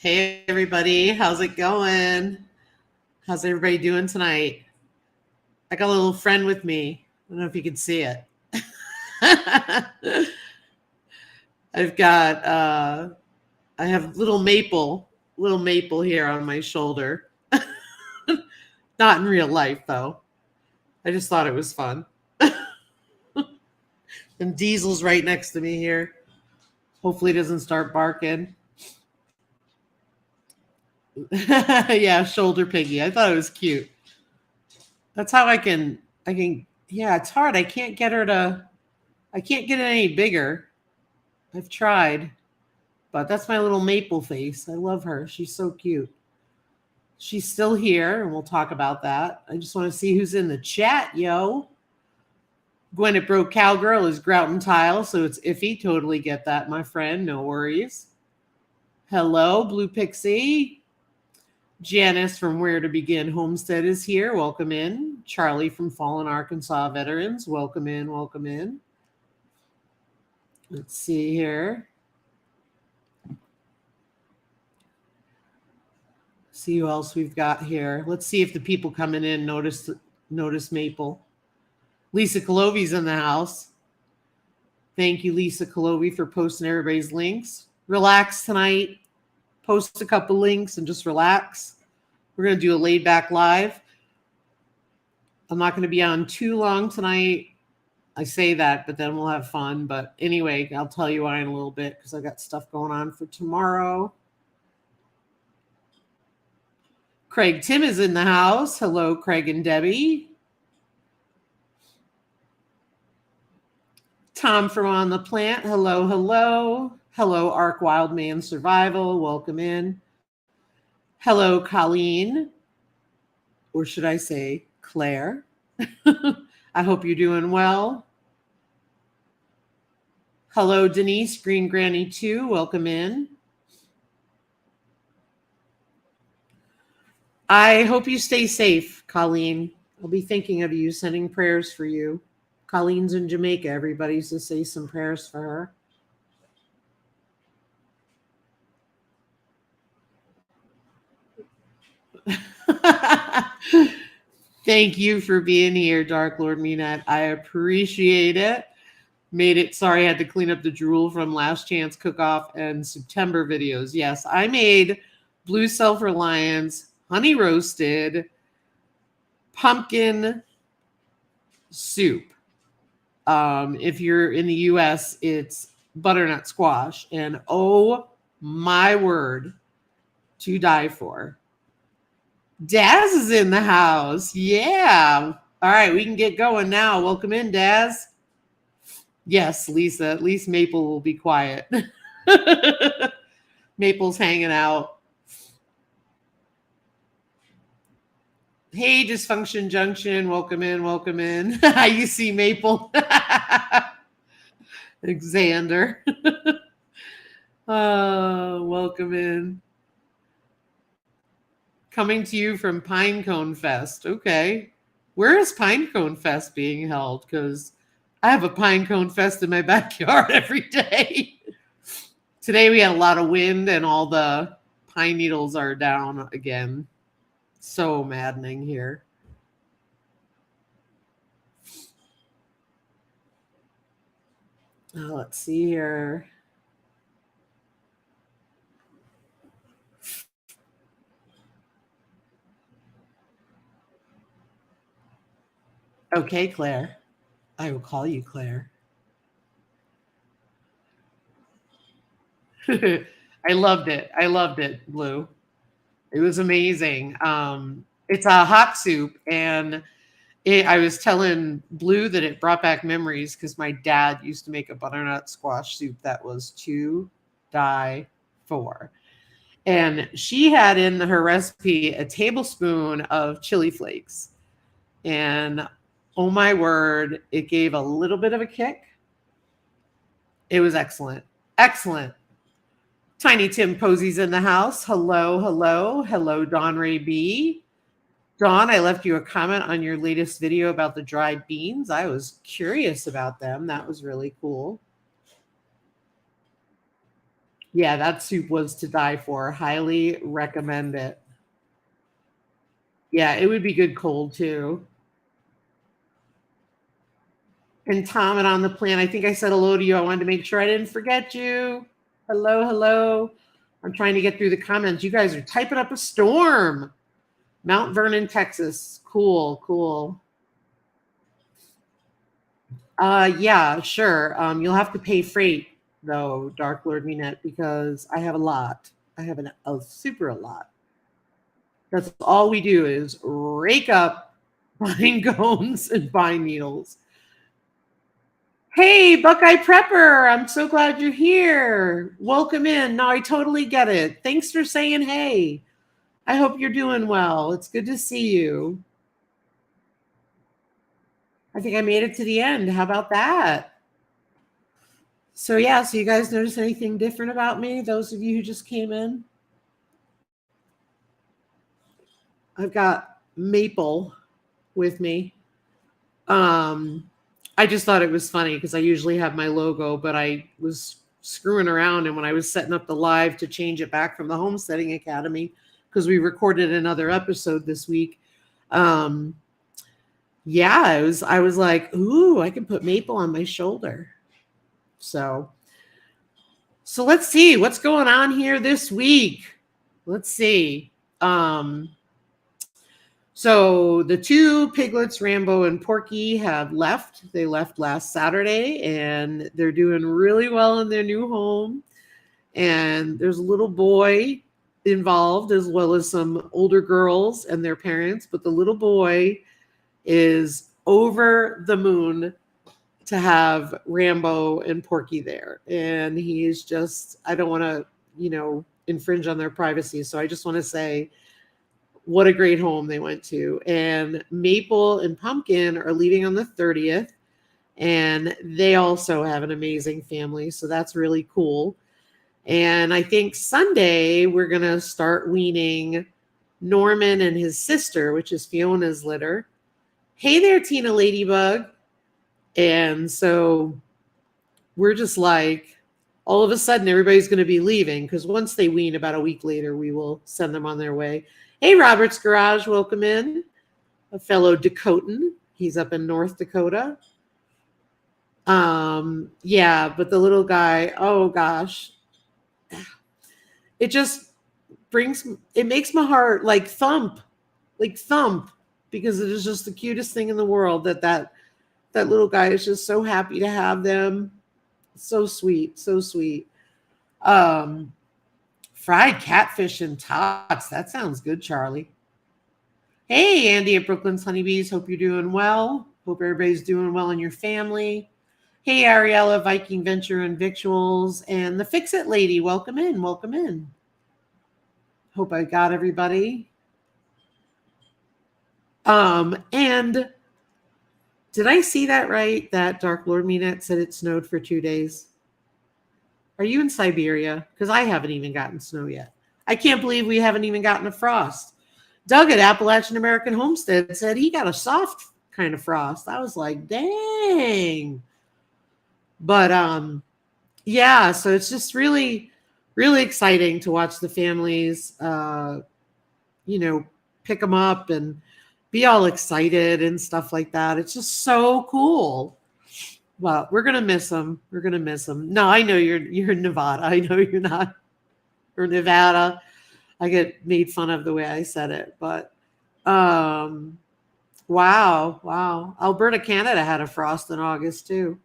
Hey everybody, how's it going? How's everybody doing tonight? I got a little friend with me. I don't know if you can see it. I've got I have little maple here on my shoulder. Not in real life though. I just thought it was fun. And Diesel's right next to me here. Hopefully he doesn't start barking. Yeah, shoulder piggy. I thought it was cute. That's how I can, yeah, it's hard. I can't get it any bigger. I've tried, but that's my little maple face. I love her. She's so cute. She's still here, and we'll talk about that. I just want to see who's in the chat, yo. Gwyneth Broke Cowgirl is Grout Tile, so it's iffy. Totally get that, my friend. No worries. Hello, Blue Pixie. Janice from Where to Begin Homestead is here. Welcome in. Charlie from Fallen Arkansas Veterans. Welcome in. Welcome in. Let's see here. See who else we've got here. Let's see if the people coming in notice Maple. Lisa Colovi's in the house. Thank you, Lisa Colovi, for posting everybody's links. Relax tonight. Post a couple links and just relax. We're going to do a laid back live. I'm not going to be on too long tonight. I say that, but then we'll have fun. But anyway, I'll tell you why in a little bit because I got stuff going on for tomorrow. Craig Tim is in the house. Hello, Craig and Debbie. Tom from On the Plant. Hello, hello. Hello, Arc Wildman Survival. Welcome in. Hello, Colleen. Or should I say Claire? I hope you're doing well. Hello, Denise, Green Granny 2. Welcome in. I hope you stay safe, Colleen. I'll be thinking of you, sending prayers for you. Colleen's in Jamaica. Everybody's to say some prayers for her. Thank you for being here, Dark Lord Minette. I appreciate it. Made it. Sorry, I had to clean up the drool from Last Chance Cook-Off and September videos. Yes, I made Blue Self-Reliance honey roasted pumpkin soup. If you're in the US, it's butternut squash. And oh my word, to die for. Daz is in the house. Yeah. All right, we can get going now. Welcome in, Daz. Yes, Lisa. At least Maple will be quiet. Maple's hanging out. Hey, Dysfunction Junction. Welcome in. Welcome in. You see Maple. Xander. Welcome in. Coming to you from Pinecone Fest. Okay. Where is Pinecone Fest being held? Because I have a Pinecone Fest in my backyard every day. Today we had a lot of wind and all the pine needles are down again. So maddening here. Let's see here. Okay, Claire. I will call you Claire. I loved it. I loved it, Blue. It was amazing. It's a hot soup, and I was telling Blue that it brought back memories because my dad used to make a butternut squash soup that was to die for. And she had in her recipe a tablespoon of chili flakes. And oh my word, it gave a little bit of a kick. It was excellent. Excellent. Tiny Tim Posey's in the house. Hello, hello, hello, Don Ray B. Dawn, I left you a comment on your latest video about the dried beans. I was curious about them. That was really cool. Yeah, that soup was to die for. Highly recommend it. Yeah, it would be good cold too. And Tom and on the plan, I think I said hello to you. I wanted to make sure I didn't forget you. Hello, hello. I'm trying to get through the comments. You guys are typing up a storm. Mount Vernon, Texas. Cool, cool. Yeah, sure. You'll have to pay freight though, Dark Lord Minette, because I have a lot. I have a super a lot. That's all we do is rake up pine cones and pine needles. Hey, Buckeye Prepper, I'm so glad you're here. Welcome in. No, I totally get it. Thanks for saying hey. I hope you're doing well. It's good to see you. I think I made it to the end. How about that? So yeah, so you guys notice anything different about me? Those of you who just came in? I've got Maple with me. I just thought it was funny because I usually have my logo, but I was screwing around, and when I was setting up the live to change it back from the Homesteading Academy, because we recorded another episode this week. Yeah, I was like, ooh, I can put Maple on my shoulder. So let's see what's going on here this week. Let's see. So the two piglets, Rambo and Porky, have left. They left last Saturday, and they're doing really well in their new home. And there's a little boy involved, as well as some older girls and their parents. But the little boy is over the moon to have Rambo and Porky there. And he's just, I don't want to, infringe on their privacy. So I just want to say, what a great home they went to. And Maple and Pumpkin are leaving on the 30th. And they also have an amazing family. So that's really cool. And I think Sunday we're going to start weaning Norman and his sister, which is Fiona's litter. Hey there, Tina Ladybug. And so we're just like, all of a sudden everybody's going to be leaving, because once they wean, about a week later, we will send them on their way. Hey, Robert's Garage, welcome in. A fellow Dakotan. He's up in North Dakota. Yeah, but the little guy, oh gosh. It just makes my heart like thump, because it is just the cutest thing in the world that little guy is just so happy to have them. So sweet, so sweet. Fried catfish and tots. That sounds good, Charlie. Hey, Andy at Brooklyn's Honeybees. Hope you're doing well. Hope everybody's doing well in your family. Hey, Ariella, Viking Venture and Victuals, and the Fix It Lady. Welcome in. Welcome in. Hope I got everybody. And did I see that right? That Dark Lord Minette said it snowed for 2 days. Are you in Siberia? Because I haven't even gotten snow yet. I can't believe we haven't even gotten a frost. Doug at Appalachian American Homestead said he got a soft kind of frost. I was like, dang. But yeah, so it's just really, really exciting to watch the families, pick them up and be all excited and stuff like that. It's just so cool. Well, we're gonna miss them. We're gonna miss them. No, I know you're in Nevada. I know you're not. Or Nevada. I get made fun of the way I said it, but Wow. Wow. Alberta, Canada had a frost in August too.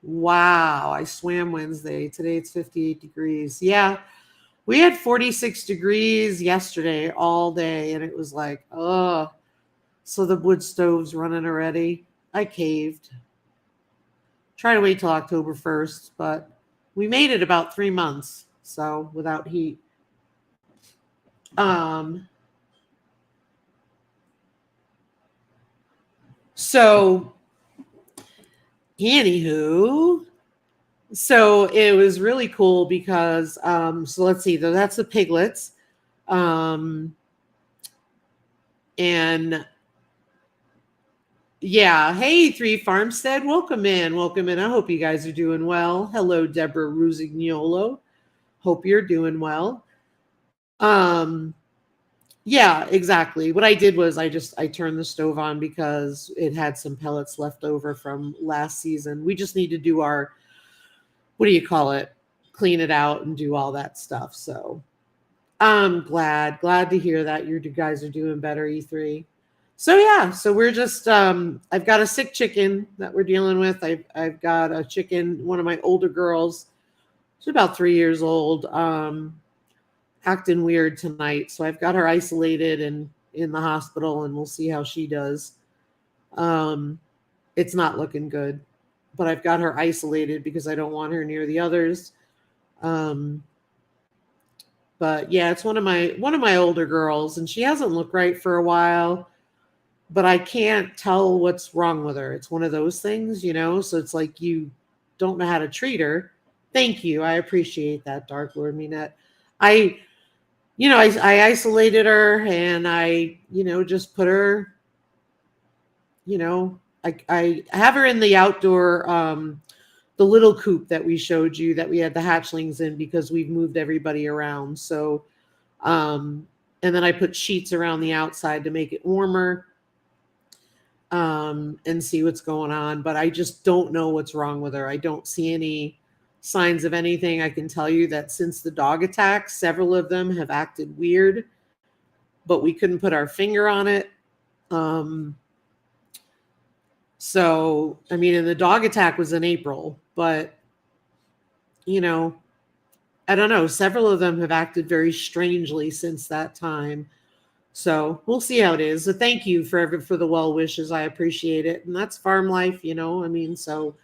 Wow. I swam Wednesday. Today it's 58 degrees. Yeah. We had 46 degrees yesterday all day, and it was like, oh, so the wood stove's running already. I caved. Try to wait till October 1st, but we made it about 3 months. So without heat. Um, so anywho, so it was really cool because so let's see, that's the piglets. Um and yeah, hey, Three Farmstead, welcome in, welcome in. I hope you guys are doing well. Hello, Deborah Rusignolo. Hope you're doing well. Um yeah, exactly. What I did was I turned the stove on because it had some pellets left over from last season. We just need to do our, what do you call it? Clean it out and do all that stuff. So I'm glad to hear that you guys are doing better, E3. So yeah, so we're just I've got a sick chicken that we're dealing with. I've got a chicken, one of my older girls, she's about 3 years old, acting weird tonight. So I've got her isolated and in the hospital, and we'll see how she does. Um, it's not looking good, but I've got her isolated because I don't want her near the others. Um, but yeah, it's one of my older girls, and she hasn't looked right for a while, but I can't tell what's wrong with her. It's one of those things, so it's like you don't know how to treat her. Thank you. I appreciate that, Dark Lord Minette. I I isolated her, and I, just put her, I have her in the outdoor, the little coop that we showed you that we had the hatchlings in because we've moved everybody around. So, and then I put sheets around the outside to make it warmer, and see what's going on. But I just don't know what's wrong with her. I don't see any signs of anything. I can tell you that since the dog attack, several of them have acted weird, but we couldn't put our finger on it. So, I mean, and the dog attack was in April, but, I don't know. Several of them have acted very strangely since that time. So we'll see how it is. So thank you for the well wishes. I appreciate it. And that's farm life, I mean, so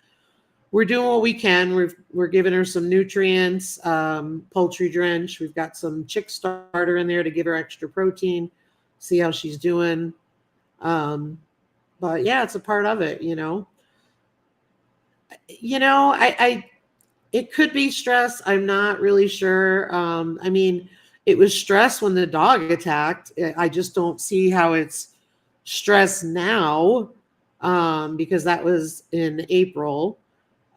we're doing what we can. We're giving her some nutrients, poultry drench. We've got some chick starter in there to give her extra protein, see how she's doing. But yeah, it's a part of it, I it could be stress. I'm not really sure. I mean, it was stress when the dog attacked. I just don't see how it's stress now, because that was in April.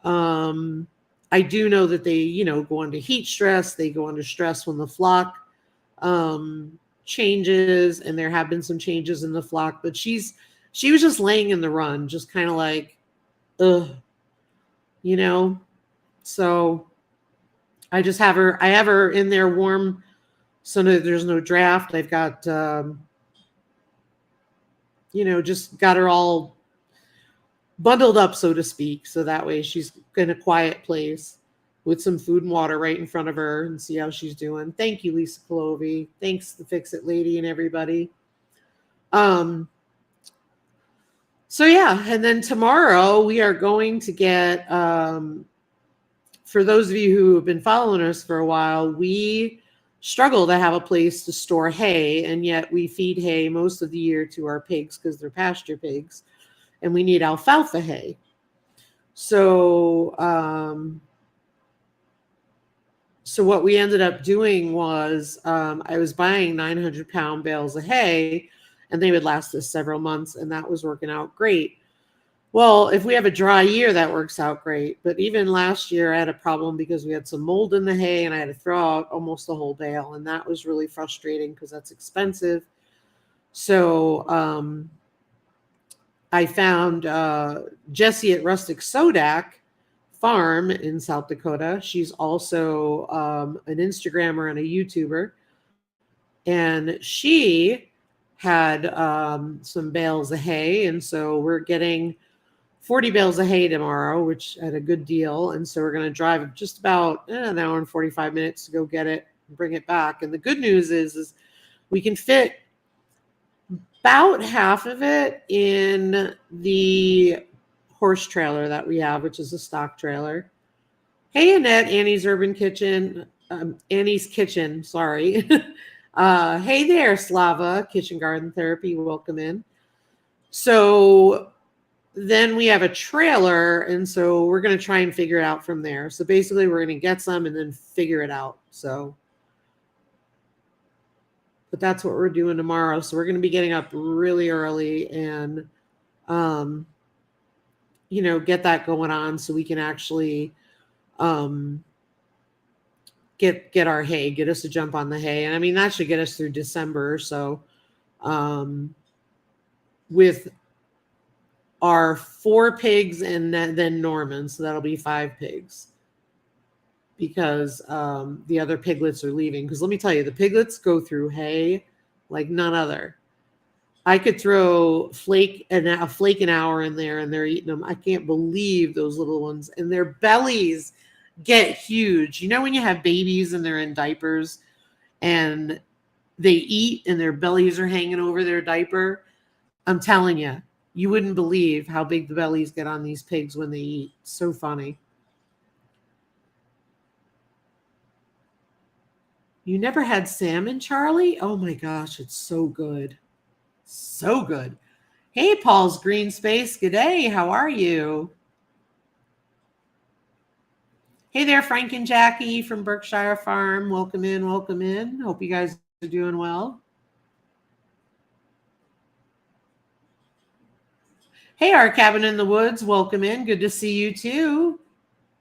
I do know that they, go into heat stress. They go under stress when the flock changes, and there have been some changes in the flock. But she was just laying in the run, just kind of like, ugh, So I just have her. I have her in there warm, so there's no draft. I've got, just got her all bundled up, so to speak, so that way she's in a quiet place with some food and water right in front of her, and see how she's doing. Thank you, Lisa Clovey. Thanks, the Fix It Lady, and everybody. So yeah, and then tomorrow we are going to get, for those of you who have been following us for a while, we struggle to have a place to store hay, and yet we feed hay most of the year to our pigs because they're pasture pigs, and we need alfalfa hay. So, so what we ended up doing was, I was buying 900-pound bales of hay, and they would last us several months, and that was working out great. Well, if we have a dry year, that works out great. But even last year, I had a problem because we had some mold in the hay, and I had to throw out almost the whole bale. And that was really frustrating because that's expensive. So I found Jessie at Rustic Sodak Farm in South Dakota. She's also an Instagrammer and a YouTuber. And she had some bales of hay. And so we're getting 40 bales of hay tomorrow, which at a good deal. And so we're going to drive just about an hour and 45 minutes to go get it and bring it back. And the good news is we can fit about half of it in the horse trailer that we have, which is a stock trailer. Hey, Annette, Annie's Urban Kitchen, Annie's Kitchen, sorry. Hey there, Slava, Kitchen Garden Therapy, welcome in. So then we have a trailer, and so we're going to try and figure it out from there. So basically, we're going to get some and then figure it out. So, but that's what we're doing tomorrow. So we're going to be getting up really early and, get that going on so we can actually get our hay, get us to jump on the hay. And I mean, that should get us through December. So with our 4 pigs and then Norman, so that'll be 5 pigs because the other piglets are leaving. Because let me tell you, the piglets go through hay like none other. I could throw a flake an hour in there and they're eating them. I can't believe those little ones, and their bellies get huge. You know, when you have babies and they're in diapers and they eat and their bellies are hanging over their diaper, I'm telling you, you wouldn't believe how big the bellies get on these pigs when they eat. So funny. You never had salmon, Charlie? Oh my gosh, it's so good. So good. Hey, Paul's Green Space. Good day. How are you? Hey there, Frank and Jackie from Berkshire Farm. Welcome in. Welcome in. Hope you guys are doing well. Hey, our cabin in the woods. Welcome in. Good to see you too.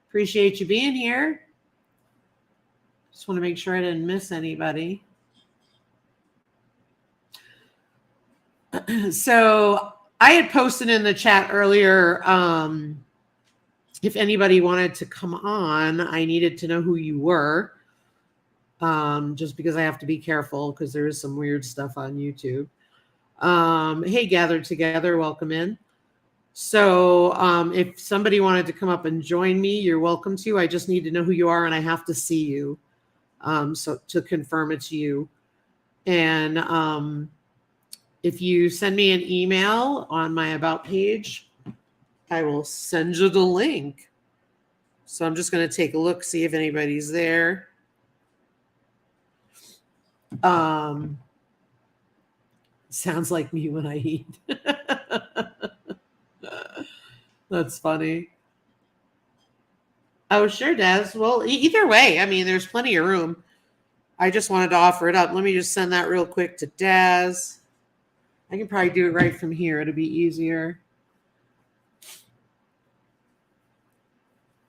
Appreciate you being here. Just want to make sure I didn't miss anybody. So I had posted in the chat earlier, if anybody wanted to come on, I needed to know who you were, just because I have to be careful because there is some weird stuff on YouTube. Hey, Gathered Together, welcome in. So if somebody wanted to come up and join me, you're welcome to. I just need to know who you are and I have to see you, so to confirm it's you. And if you send me an email on my About page, I will send you the link. So I'm just going to take a look, see if anybody's there. Sounds like me when I eat. That's funny. Oh, sure, Des. Well, either way, I mean, there's plenty of room. I just wanted to offer it up. Let me just send that real quick to Des. I can probably do it right from here. It'll be easier.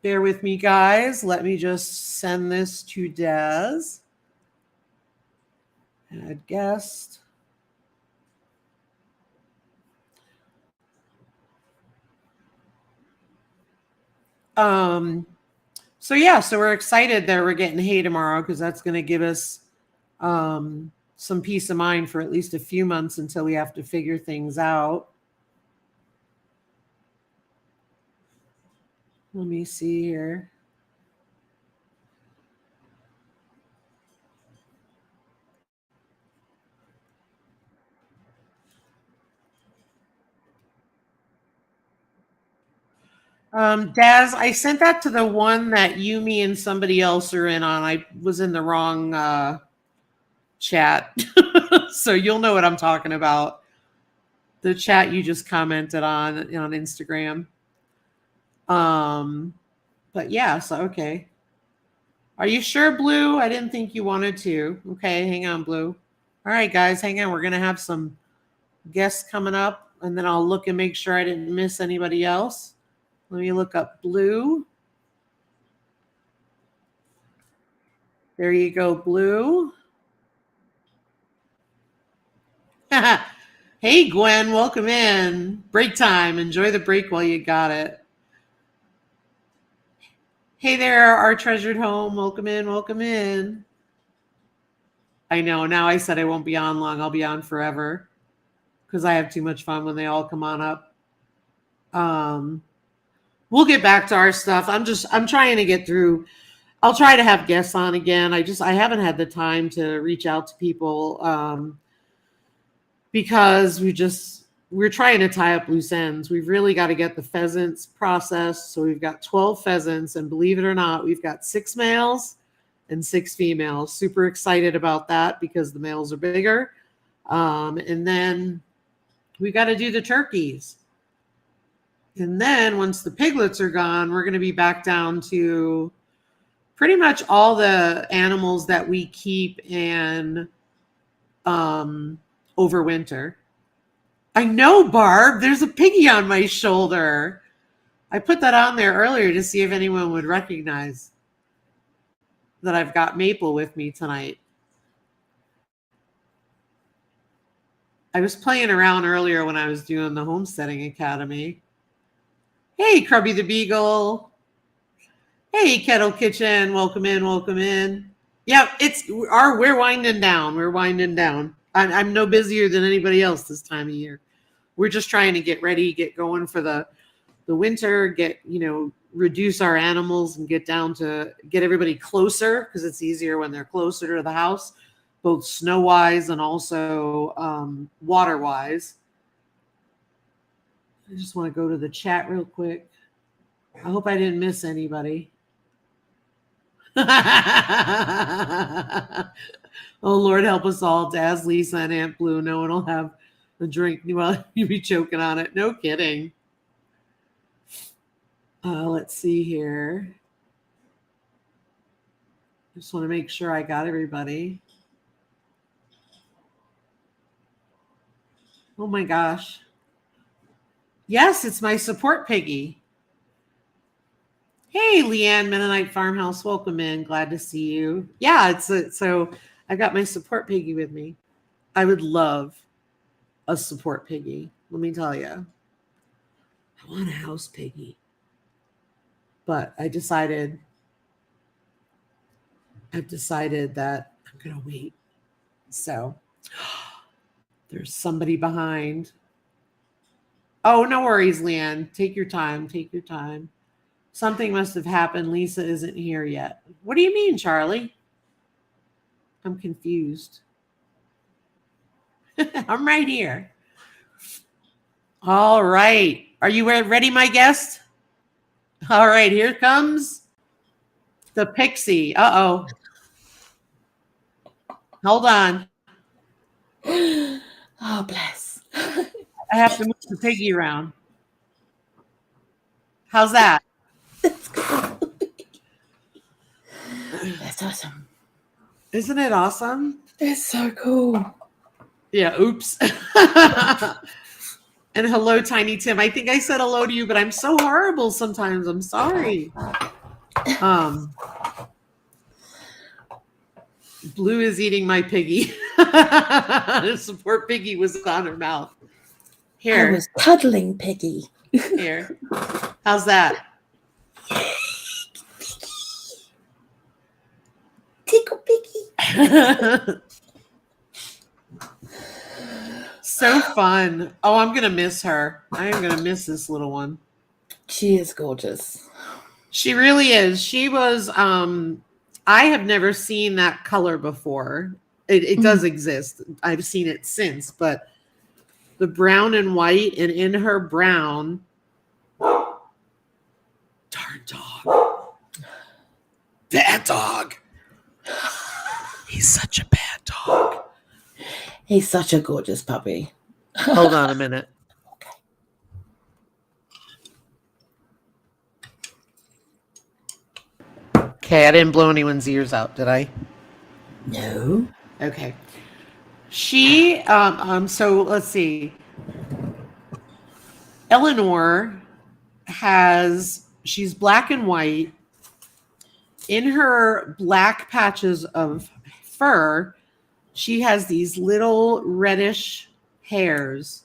Bear with me, guys. Let me just send this to Des. Add guest. So yeah, so we're excited that we're getting hay tomorrow because that's going to give us some peace of mind for at least a few months until we have to figure things out. Let me see here. Daz, I sent that to the one that you, me, and somebody else are in on. I was in the wrong chat. So you'll know what I'm talking about. The chat you just commented on Instagram. But yeah, so okay. Are you sure, Blue? I didn't think you wanted to. Okay, hang on, Blue. All right, guys, hang on. We're going to have some guests coming up, and then I'll look and make sure I didn't miss anybody else. Let me look up Blue. There you go, Blue. Hey, Gwen, welcome in. Break time. Enjoy the break while you got it. Hey there, our treasured home. Welcome in, welcome in. I know. Now I said I won't be on long. I'll be on forever. because I have too much fun when they all come on up. We'll get back to our stuff. I'm trying to get through. I'll try to have guests on again. I haven't had the time to reach out to people because we're trying to tie up loose ends. We've really got to get the pheasants processed. So we've got 12 pheasants, and believe it or not, we've got 6 males and 6 females. Super excited about that because the males are bigger. And then we got to do the turkeys. And then once the piglets are gone, we're going to be back down to pretty much all the animals that we keep and overwinter. I know, Barb, there's a piggy on my shoulder. I put that on there earlier to see if anyone would recognize that I've got Maple with me tonight. I was playing around earlier when I was doing the homesteading academy. Hey, Crubby the Beagle. Hey, Kettle Kitchen. Welcome in, welcome in. Yeah, we're winding down. We're winding down. I'm no busier than anybody else this time of year. We're just trying to get ready, get going for the winter, reduce our animals and get everybody closer, because it's easier when they're closer to the house, both snow-wise and also water-wise. I just want to go to the chat real quick. I hope I didn't miss anybody. Oh, Lord, help us all. Daz, Lisa, and Aunt Blue. No one will have a drink. Well, you'll be choking on it. No kidding. Let's see here. Just want to make sure I got everybody. Oh, my gosh. Yes, it's my support piggy. Hey, Leanne, Mennonite Farmhouse. Welcome in. Glad to see you. Yeah, so I got my support piggy with me. I would love a support piggy. Let me tell you. I want a house piggy. But I've decided that I'm going to wait. So there's somebody behind. Oh, no worries, Leanne. Take your time. Take your time. Something must have happened. Lisa isn't here yet. What do you mean, Charlie? I'm confused. I'm right here. All right. Are you ready, my guest? All right. Here comes the pixie. Uh-oh. Hold on. Oh, bless. I have to move the piggy around. How's that? That's cool. That's awesome. Isn't it awesome? That's so cool. Yeah, oops. And hello, Tiny Tim. I think I said hello to you, but I'm so horrible sometimes. I'm sorry. Blue is eating my piggy. The support piggy was on her mouth. Here. I was cuddling Piggy. Here. How's that? Tickle Piggy. So fun. Oh, I'm going to miss her. I am going to miss this little one. She is gorgeous. She really is. She was, I have never seen that color before. It does exist. I've seen it since, but the brown and white, and in her brown, darn dog. Bad dog. He's such a bad dog. He's such a gorgeous puppy. Hold on a minute. Okay, I didn't blow anyone's ears out, did I? No. Okay. She, so let's see. Eleanor she's black and white. In her black patches of fur, she has these little reddish hairs.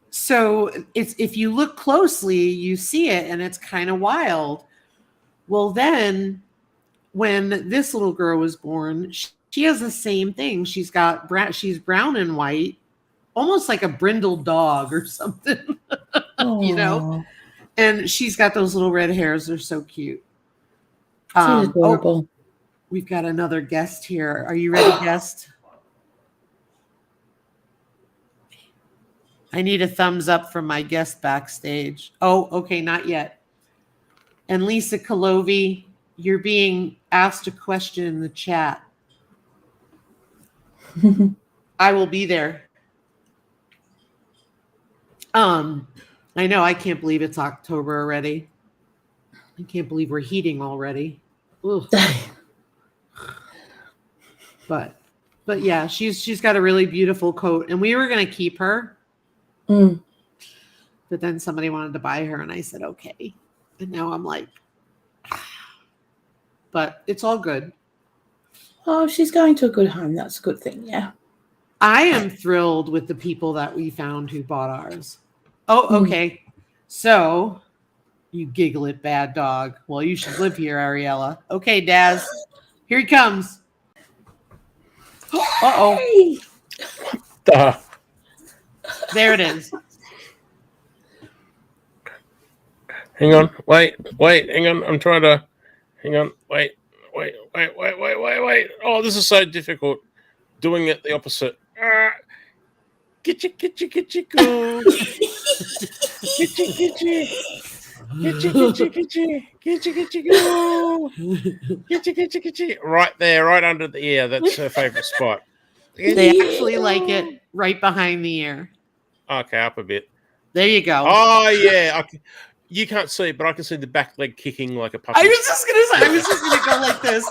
So if you look closely, you see it, and it's kind of wild. Well, then when this little girl was born, she has the same thing. She's brown and white, almost like a brindle dog or something, you know. Oh, And she's got those little red hairs. They're so cute. she's Oh, adorable. we've got another guest here. Are you ready, guest? I need a thumbs up from my guest backstage. Oh, okay, not yet. And Lisa Colovi, you're being asked a question in the chat. I will be there. I know, I can't believe it's October already. I can't believe we're heating already. Ugh. But yeah, she's got a really beautiful coat, and we were gonna keep her, Mm. but then somebody wanted to buy her, and I said okay. And now I'm like, but it's all good. Oh, she's going to a good home. That's a good thing. Yeah. I am thrilled with the people that we found who bought ours. Oh, okay. So you giggle at bad dog. Well, you should live here, Ariella. Okay, Daz. Here he comes. Uh-oh. Hey. There it is. Hang on. Wait. Hang on. I'm trying to. Hang on. Wait. Oh, this is so difficult. Doing it the opposite. Get you, go. Get you, go. Right there, right under the ear. That's her favorite spot. They actually like it right behind the ear. Okay, up a bit. There you go. Oh, yeah. You can't see it, but I can see the back leg kicking like a puppy. I was just going to go like this.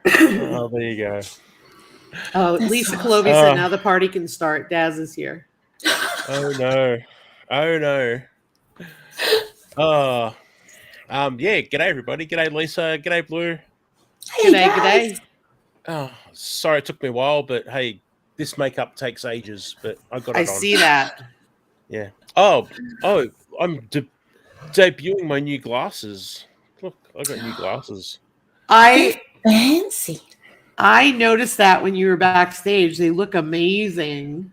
Oh, there you go. Oh, Lisa Colovi said now the party can start. Daz is here. Oh no. Yeah, g'day everybody. G'day Lisa. G'day Blue. Hey, G'day. Oh, sorry it took me a while, but hey, this makeup takes ages, but I got it on. I see that. Yeah. Oh, I'm debuting my new glasses. Look, I got new glasses. Fancy. I noticed that when you were backstage. They look amazing.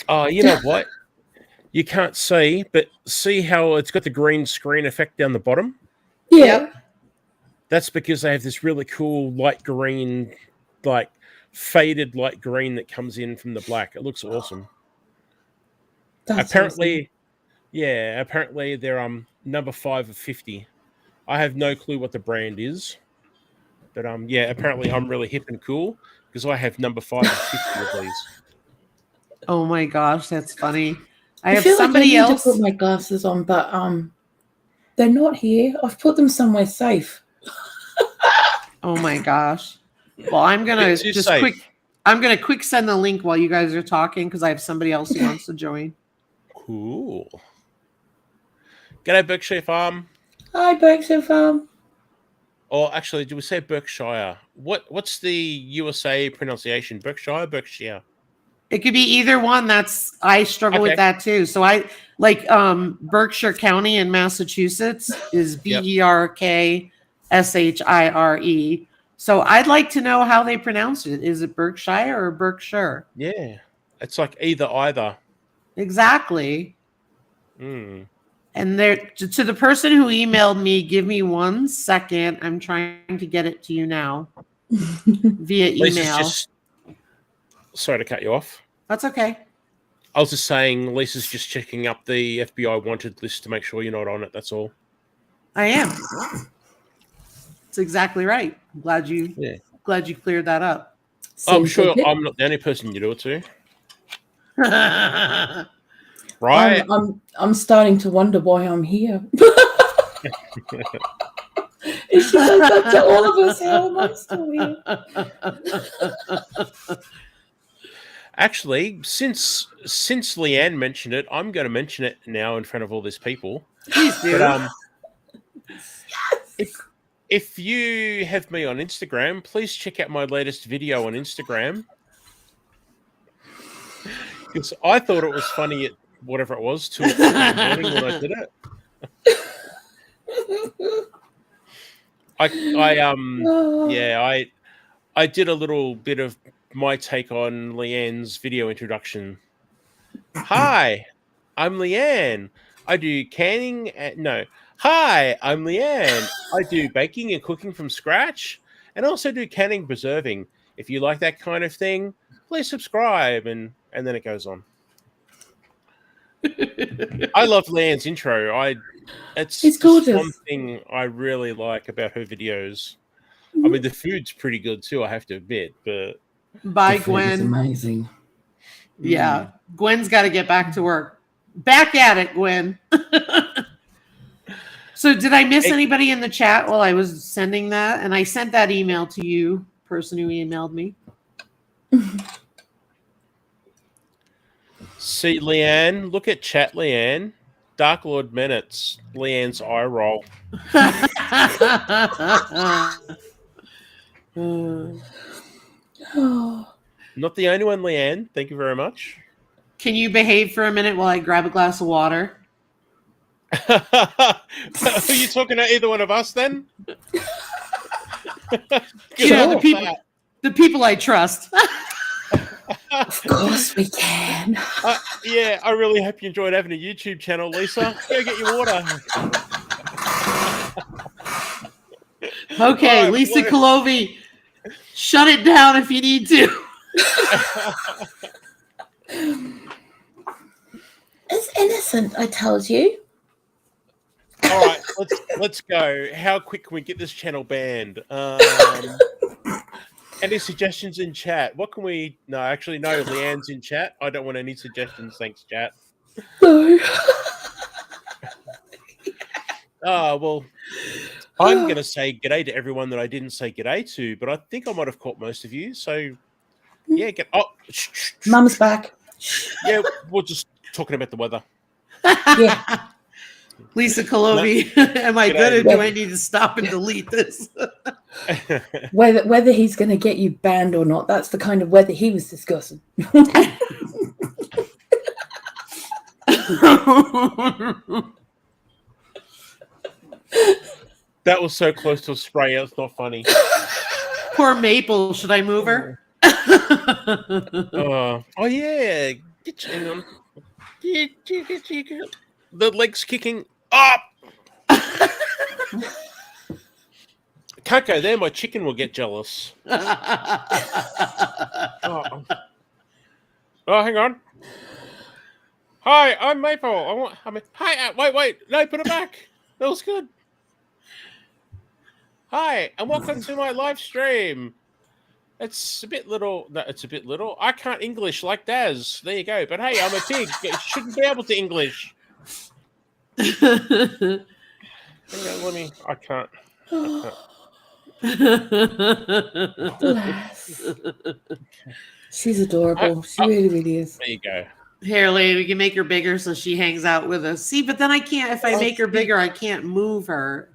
Oh, you know what? You can't see, but see how it's got the green screen effect down the bottom? Yeah. Yep. That's because they have this really cool light green, like faded light green that comes in from the black. It looks awesome. That's apparently, awesome. Yeah, apparently they're number 5 of 50. I have no clue what the brand is. But yeah, apparently I'm really hip and cool because I have number 5 of 50 of these. Oh my gosh, that's funny. I have feel somebody like I need else. to put my glasses on, but they're not here. I've put them somewhere safe. Oh my gosh. Well, I'm gonna I'm gonna quick send the link while you guys are talking because I have somebody else who wants to join. Cool. G'day Berkshire Farm. Hi, Berkshire Farm. Or actually, do we say Berkshire? What's the USA pronunciation? Berkshire? It could be either one. I struggle with that too. So I like Berkshire County in Massachusetts is Berkshire. So I'd like to know how they pronounce it. Is it Berkshire or Berkshire? Yeah. It's like either. Exactly. Mm. And there to the person who emailed me, give me 1 second. I'm trying to get it to you now via email. Sorry to cut you off. That's okay. I was just saying Lisa's just checking up the FBI wanted list to make sure you're not on it. That's all. I am. That's exactly right. I'm glad you cleared that up. I'm sure I'm not the only person you do it to. Right? I'm starting to wonder why I'm here. If she does that to all of us, how am I still here? Actually, since Leanne mentioned it, I'm going to mention it now in front of all these people. Please do. But, if you have me on Instagram, please check out my latest video on Instagram. Because I thought it was funny at whatever it was, 2 o'clock in the morning when I did it. I did a little bit of my take on Leanne's video introduction. Hi, I'm Leanne. I do canning. Hi, I'm Leanne. I do baking and cooking from scratch, and also do canning, preserving. If you like that kind of thing, please subscribe. And then it goes on. I love Leanne's intro. It's It's just one gorgeous. thing I really like about her videos. I mean, the food's pretty good too, I have to admit. But Bye, The food is Gwen. amazing. Yeah, Gwen's got to get back to work. Back at it, Gwen. So did I miss anybody in the chat while I was sending that? And I sent that email to you, person who emailed me. See, Leanne, look at chat, Leanne. Dark Lord Minutes, Leanne's eye roll. Oh, Not the only one, Leanne. Thank you very much. Can you behave for a minute while I grab a glass of water? Are you talking to either one of us then? Yeah, Sure. the people I trust. of course we can. Yeah, I really hope you enjoyed having a YouTube channel, Lisa. Go get your water. Okay, Right, Lisa Colovi, shut it down if you need to. It's innocent, I told you. All right, let's go. How quick can we get this channel banned? Any suggestions in chat? What can we? No, actually, no. Leanne's in chat. I don't want any suggestions. Thanks, chat. No. Well, I'm going to say g'day to everyone that I didn't say g'day to, but I think I might have caught most of you. So, yeah, Mum's back. Yeah, we're just talking about the weather. Yeah. Lisa Colovi, am I good or do I need to stop and delete this? Whether he's going to get you banned or not, that's the kind of weather he was discussing. That was so close to a spray. It's not funny. Poor Maple. Should I move her? Oh yeah. Hang on. The leg's kicking up. Can't go there. My chicken will get jealous. Oh, hang on. Hi, I'm Maple. Hi. Wait. No, put it back. That was good. Hi, and welcome to my live stream. It's a bit little. No, it's a bit little. I can't English like Daz. There you go. But hey, I'm a pig. Shouldn't be able to English. Hang on, I can't. Bless. She's adorable. She really is. There you go. Here, lady, we can make her bigger so she hangs out with us. See, but then I can't. If I make her bigger, I can't move her.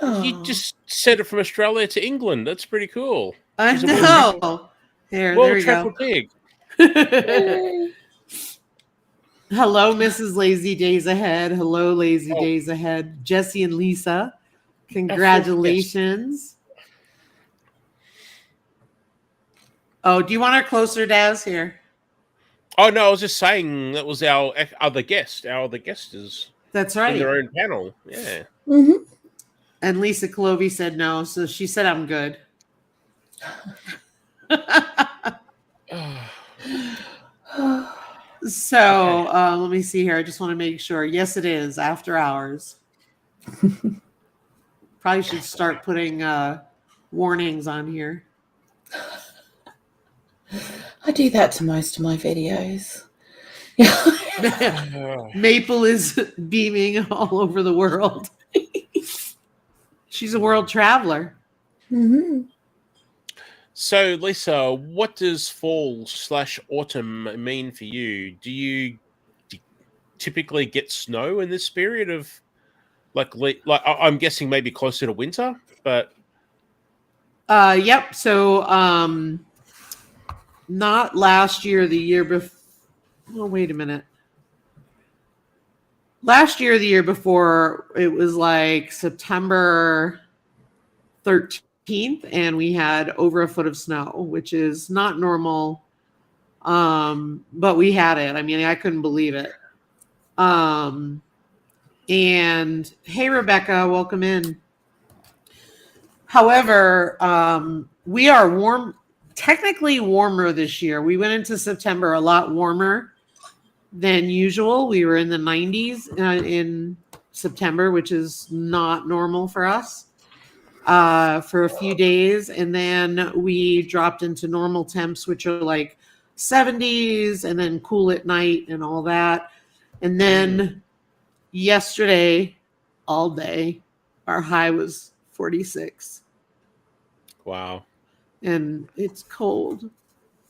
You just sent it from Australia to England. That's pretty cool. I know. Here, there you go. Pig. Hello, Mrs. Lazy Days Ahead. Hello, Lazy Days Ahead. Jesse and Lisa, congratulations. Oh, do you want her closer, Daz? Here. Oh, no, I was just saying that was our other guest. Our other guest is That's right. in their own panel. Yeah. Mm-hmm. And Lisa Colovi said no, so she said I'm good. So let me see here. I just want to make sure. Yes, it is after hours. Probably should start putting warnings on here. I do that to most of my videos. Maple is beaming all over the world. She's a world traveler. Mm-hmm. So, Lisa, what does fall/autumn mean for you? Do you typically get snow in this period of, like I'm guessing maybe closer to winter, but yep. So, not last year, the year before. Oh, wait a minute. Last year, the year before, it was like September 13th, and we had over a foot of snow, which is not normal. But we had it. I mean, I couldn't believe it. And hey, Rebecca, welcome in. However, we are technically warmer this year. We went into September a lot warmer than usual. We were in the 90s in September, which is not normal for us, for a few days. And then we dropped into normal temps, which are like 70s, and then cool at night and all that. And then yesterday, all day, our high was 46. Wow. And it's cold.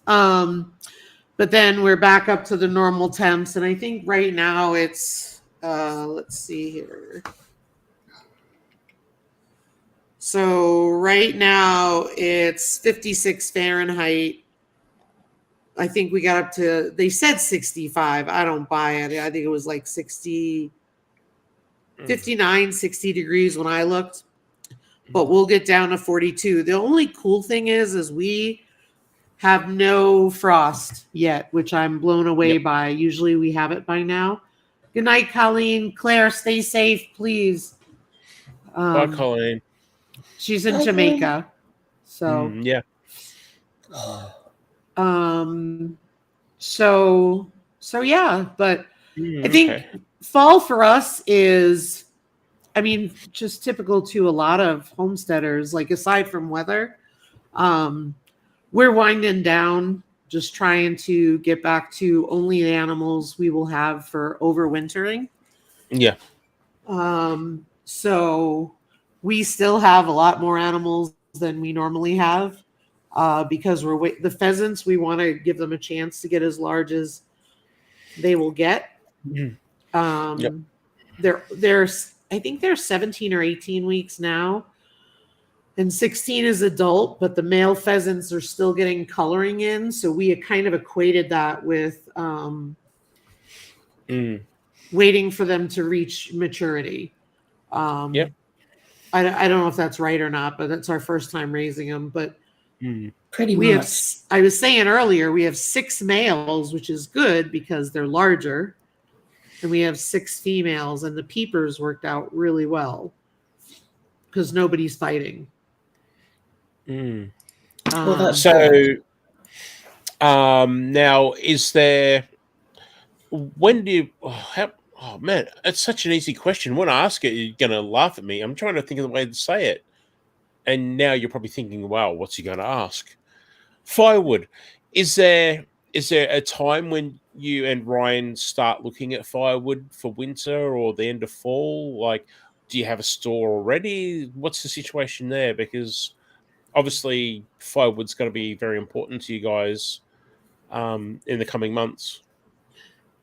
But then we're back up to the normal temps. And I think right now it's, let's see here. So right now it's 56 Fahrenheit. I think we got up to, they said 65. I don't buy it. I think it was like 60, 59, 60 degrees when I looked. But we'll get down to 42. The only cool thing is we have no frost yet, which I'm blown away by. Usually we have it by now. Good night, Colleen. Claire, stay safe, please. Bye, Colleen. She's in Jamaica. So yeah. So yeah, but I think fall for us is, I mean, just typical to a lot of homesteaders, like aside from weather, we're winding down, just trying to get back to only the animals we will have for overwintering. Yeah. So we still have a lot more animals than we normally have, because the pheasants, we want to give them a chance to get as large as they will get. There's I think they're 17 or 18 weeks now, and 16 is adult, but the male pheasants are still getting coloring in. So we kind of equated that with waiting for them to reach maturity. I don't know if that's right or not, but that's our first time raising them. But pretty much. I was saying earlier, we have 6 males, which is good because they're larger. And we have 6 females, and the peepers worked out really well because nobody's fighting. Well, that's so now is there, when do you, oh man, it's such an easy question. When I ask it, you're going to laugh at me. I'm trying to think of the way to say it. And now you're probably thinking, wow, what's he going to ask? Firewood. Is there a time when you and Ryan start looking at firewood for winter or the end of fall? Like, do you have a store already? What's the situation there? Because obviously firewood's going to be very important to you guys in the coming months.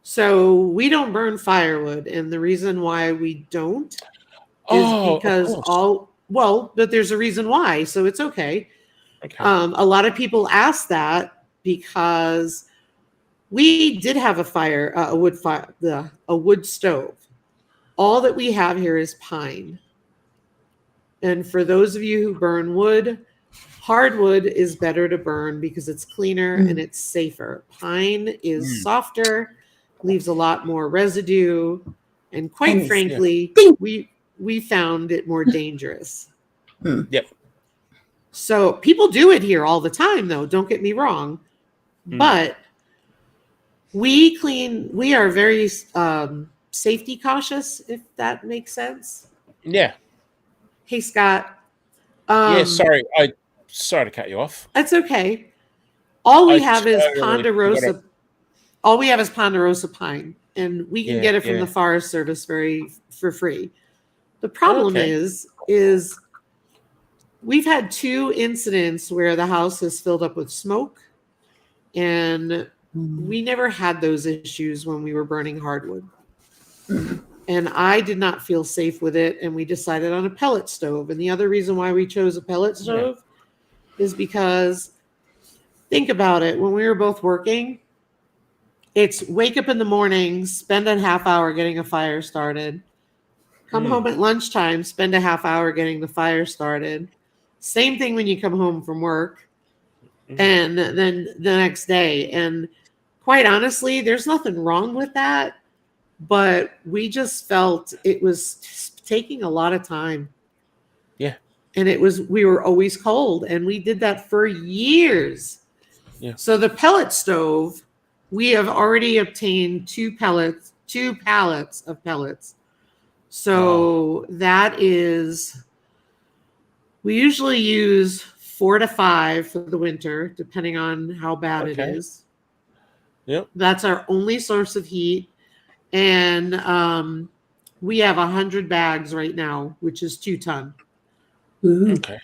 So we don't burn firewood, and the reason why we don't is because but there's a reason why, so it's okay. A lot of people ask that because we did have a wood stove. All that we have here is pine. And for those of you who burn wood, hardwood is better to burn because it's cleaner and it's safer. Pine is softer, leaves a lot more residue, and quite frankly, we found it more dangerous. Yep. So people do it here all the time, though. Don't get me wrong. But we are very safety cautious, if that makes sense. Yeah. Hey, Scott. Sorry to cut you off. That's okay. All we have is ponderosa. All we have is ponderosa pine, and we can get it from the Forest Service for free. The problem is we've had 2 incidents where the house has filled up with smoke, and we never had those issues when we were burning hardwood. And I did not feel safe with it, and we decided on a pellet stove. And the other reason why we chose a pellet stove is because, think about it, when we were both working, it's wake up in the morning, spend a half hour getting a fire started, come home at lunchtime, spend a half hour getting the fire started, Same thing when you come home from work, Mhm. and then the next day. And quite honestly, there's nothing wrong with that, but we just felt it was just taking a lot of time. Yeah. And we were always cold, and we did that for years. Yeah. So the pellet stove, we have already obtained two pallets of pellets. So that is, we usually use 4 to 5 for the winter, depending on how bad it Okay. is. Yep. That's our only source of heat. And we have 100 bags right now, which is 2 ton. Ooh. Okay.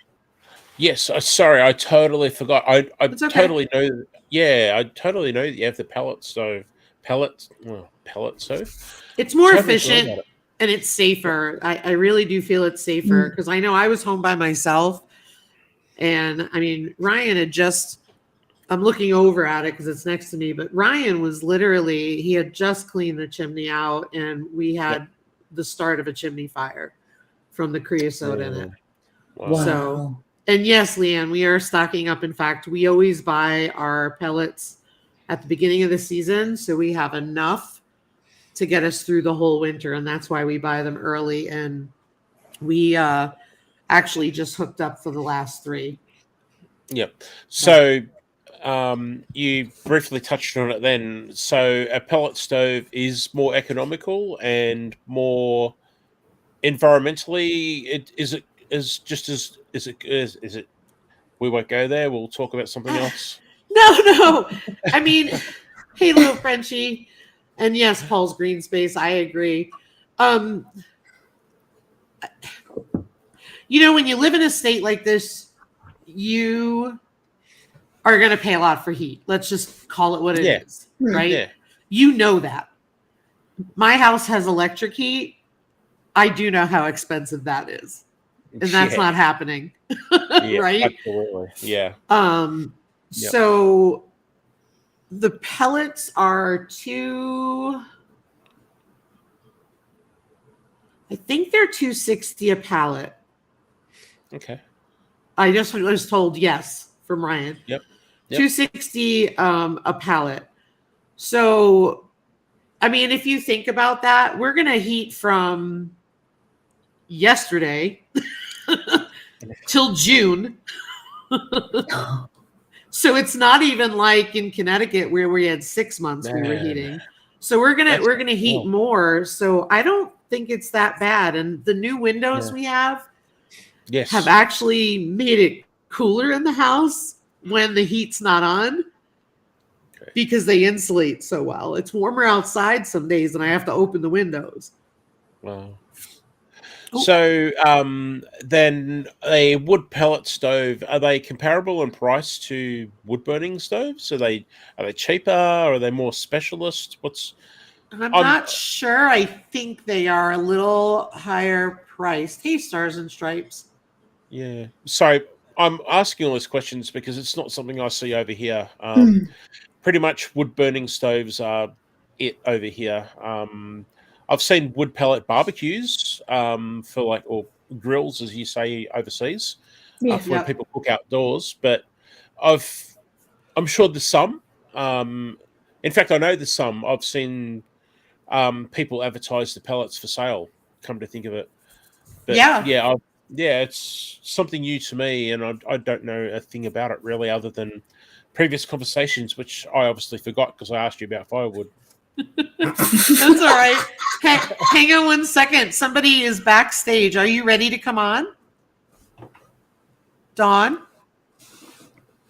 Yes. Sorry, I totally forgot. I It's okay. totally know. Yeah, I totally know that you have the pellet stove. Pellet stove. It's more Totally forgot efficient about it. and it's safer. I really do feel it's safer because I know I was home by myself. And I mean, Ryan had just, I'm looking over at it because it's next to me, but Ryan was literally, he had just cleaned the chimney out, and we had the start of a chimney fire from the creosote in it. Wow. Wow. So, and yes, Leanne, we are stocking up. In fact, we always buy our pellets at the beginning of the season, so we have enough to get us through the whole winter, and that's why we buy them early. And we actually just hooked up for the last 3. Yep. So you briefly touched on it then. So a pellet stove is more economical and more environmentally. Is it? We won't go there. We'll talk about something else. No. I mean, hey, little Frenchie. And yes, Paul's green space. I agree. When you live in a state like this, you are going to pay a lot for heat. Let's just call it what it is, right? Yeah. You know that. My house has electric heat. I do know how expensive that is. And that's not happening. Yeah, right? Absolutely. Yeah. So the pellets are I think they're $260 a pallet. Okay. I just was told yes from Ryan. Yep. $260 a pallet. So, I mean, if you think about that, we're going to heat from yesterday till June. So it's not even like in Connecticut where we had 6 months we were heating. So we're gonna heat more. So I don't think it's that bad. And the new windows we have have actually made it cooler in the house when the heat's not on, because they insulate so well. It's warmer outside some days, and I have to open the windows. Wow. So then a wood pellet stove, are they comparable in price to wood burning stoves? Are they cheaper? Are they more specialist? I'm not sure. I think they are a little higher priced. Hey, Stars and Stripes. Yeah. Sorry, I'm asking all these questions because it's not something I see over here. Pretty much wood burning stoves are it over here. I've seen wood pellet barbecues for or grills, as you say, overseas, for when people cook outdoors. But I'm sure there's some. In fact, I know there's some. I've seen people advertise the pellets for sale. Come to think of it, but yeah, it's something new to me, and I don't know a thing about it really, other than previous conversations, which I obviously forgot because I asked you about firewood. That's all right. Hang on 1 second. Somebody is backstage. Are you ready to come on? Dawn?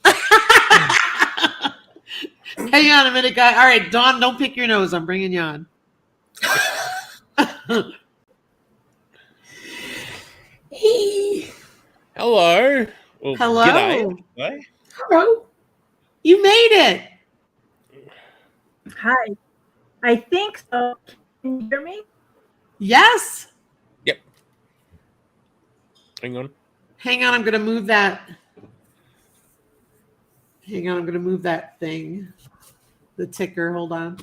Hang on a minute, guy. All right, Dawn, don't pick your nose. I'm bringing you on. Hello. Well, Hello. G'day. Hello. You made it. Hi. I think so. Can you hear me? Yes. Yep. Hang on. I'm going to move that. Hang on, I'm going to move that thing. The ticker. Hold on.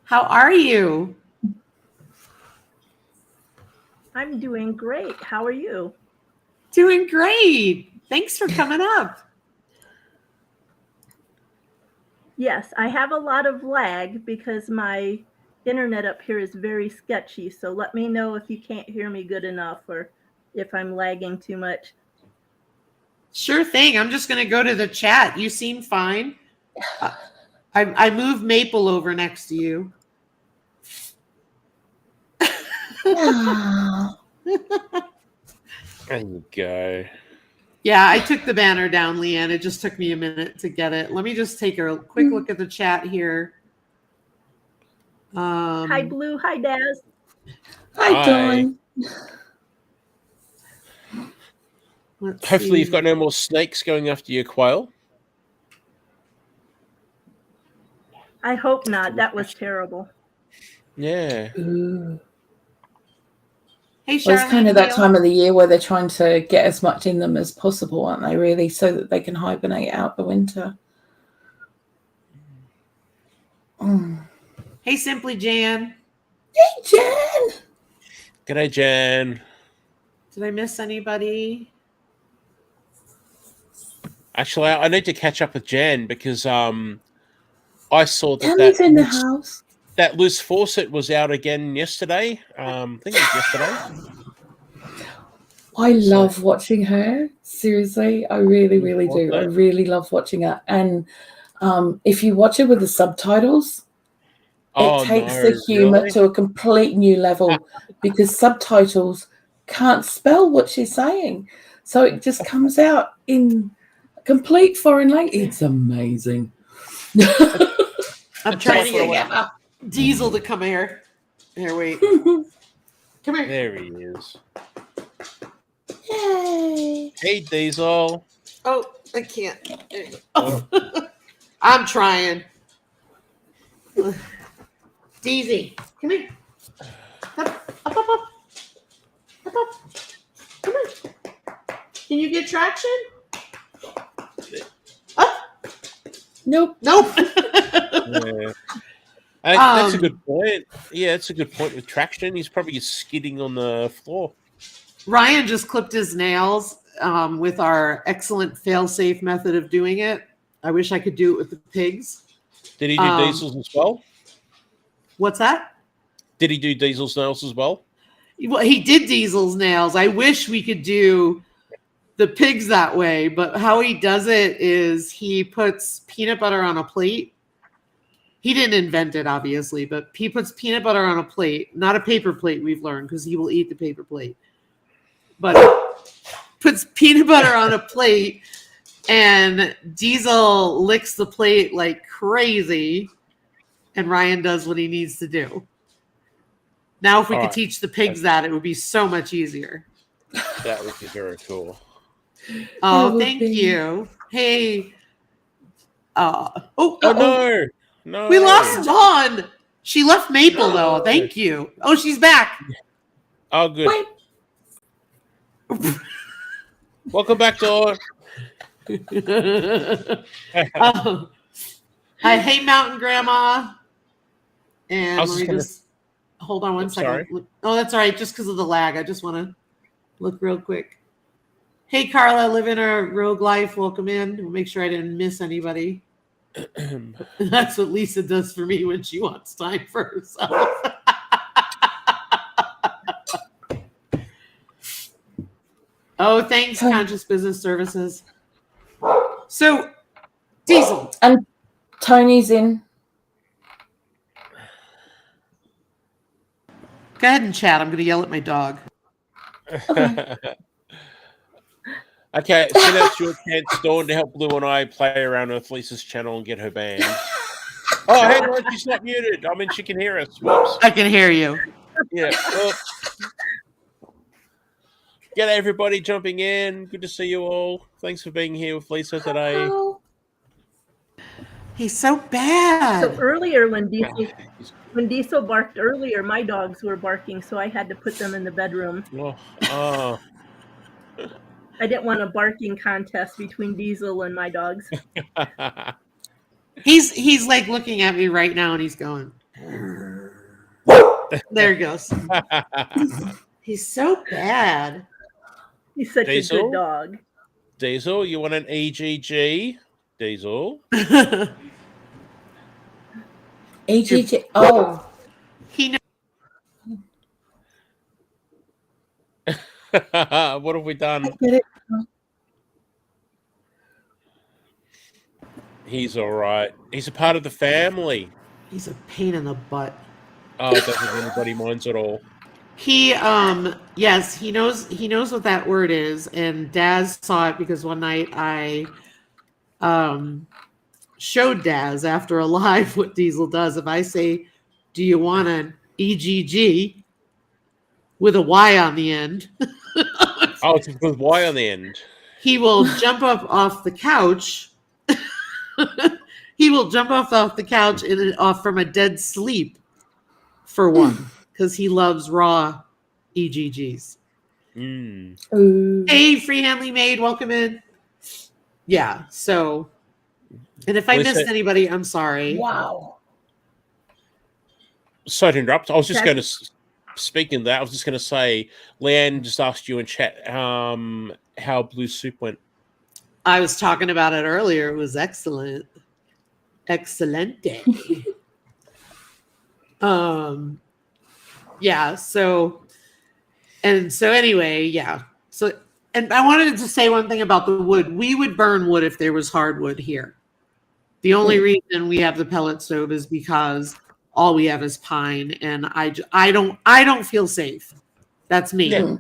How are you? I'm doing great. How are you? Doing great. Thanks for coming up. Yes, I have a lot of lag because my internet up here is very sketchy. So let me know if you can't hear me good enough or if I'm lagging too much. Sure thing. I'm just going to go to the chat. You seem fine. I moved Maple over next to you. Ah. There you go. Yeah, I took the banner down, Leanne. It just took me a minute to get it. Let me just take a quick look at the chat here. Hi, Blue. Hi, Daz. Hi, Dawn. Hopefully you've got no more snakes going after your quail. I hope not. That was terrible. Yeah. Ooh. Hey, Well, it's kind Charlene of that Hale. time of the year where they're trying to get as much in them as possible, aren't they, really, so that they can hibernate out the winter. Mm. Hey, Simply Jan. Hey, Jan! G'day, Jan. Did I miss anybody? Actually, I need to catch up with Jan because I saw Tammy's in the house. that loose faucet was out again yesterday. I think it was yesterday. I love watching her. Seriously, I really, really do. I really love watching her. And if you watch it with the subtitles, it takes the humor to a complete new level because subtitles can't spell what she's saying. So it just comes out in a complete foreign language. It's amazing. I'm trying to get Diesel to come here. Here, wait. Come here. There he is. Yay. Hey, Diesel. Oh, I can't. Oh. I'm trying. Daisy, come here. Up. Up. Come on. Can you get traction? Up. Nope. Yeah. That's a good point. Yeah, that's a good point with traction. He's probably skidding on the floor. Ryan just clipped his nails with our excellent fail-safe method of doing it. I wish I could do it with the pigs. Did he do Diesel's as well? What's that? Did he do Diesel's nails as well? Well, he did Diesel's nails. I wish we could do the pigs that way, but how he does it is he puts peanut butter on a plate. He didn't invent it, obviously, but he puts peanut butter on a plate, not a paper plate, we've learned, because he will eat the paper plate. But puts peanut butter on a plate, and Diesel licks the plate like crazy, and Ryan does what he needs to do. Now, if we could teach the pigs that, it would be so much easier. That would be very cool. Oh, thank you. Hey. No. No. We lost Dawn. She left Maple, though. Thank you. Oh, she's back. Oh, good. Welcome back, Dawn. I hate Mountain Grandma. And let me just hold on one second. Sorry. Oh, that's all right. Just because of the lag. I just want to look real quick. Hey, Carla, living a rogue life. Welcome in. We'll make sure I didn't miss anybody. That's what Lisa does for me when she wants time for herself. Oh, thanks, Conscious Business Services. So, Diesel. And Tony's in. Go ahead and chat. I'm going to yell at my dog. Okay, so that's your chance, Dawn, to help Blue and I play around with Lisa's channel and get her banned. Oh, hang on, she's not muted. I mean, she can hear us. Whoops. I can hear you. Yeah. G'day, everybody jumping in. Good to see you all. Thanks for being here with Lisa today. Hello. He's so bad. So earlier when Diesel barked earlier, my dogs were barking, so I had to put them in the bedroom. Oh. I didn't want a barking contest between Diesel and my dogs. He's like looking at me right now and he's going. There he goes. He's so bad. He's such a Diesel? good dog. Diesel, you want an EGG? Diesel? EGG. Oh. He knows. What have we done? I get it. He's all right. He's a part of the family. He's a pain in the butt. Oh, it doesn't anybody minds at all. He yes, he knows what that word is, and Daz saw it because one night I showed Daz after a live what Diesel does. If I say, "Do you want an EGG?" with a Y on the end. Oh, it's with Y on the end. He will jump up off the couch. He will jump off the couch off from a dead sleep for one, because he loves raw EGGs. Mm. Hey, Freehandly Maid, welcome in. Yeah, so, and if I missed anybody, I'm sorry. Wow. Sorry to interrupt. I was just going to, speaking of that, I was just going to say, Leanne just asked you in chat how Blue Soup went. I was talking about it earlier. It was excellent. Excelente. Yeah, so anyway, yeah. So, and I wanted to say one thing about the wood. We would burn wood if there was hardwood here. The only reason we have the pellet stove is because all we have is pine, and I don't feel safe. That's me.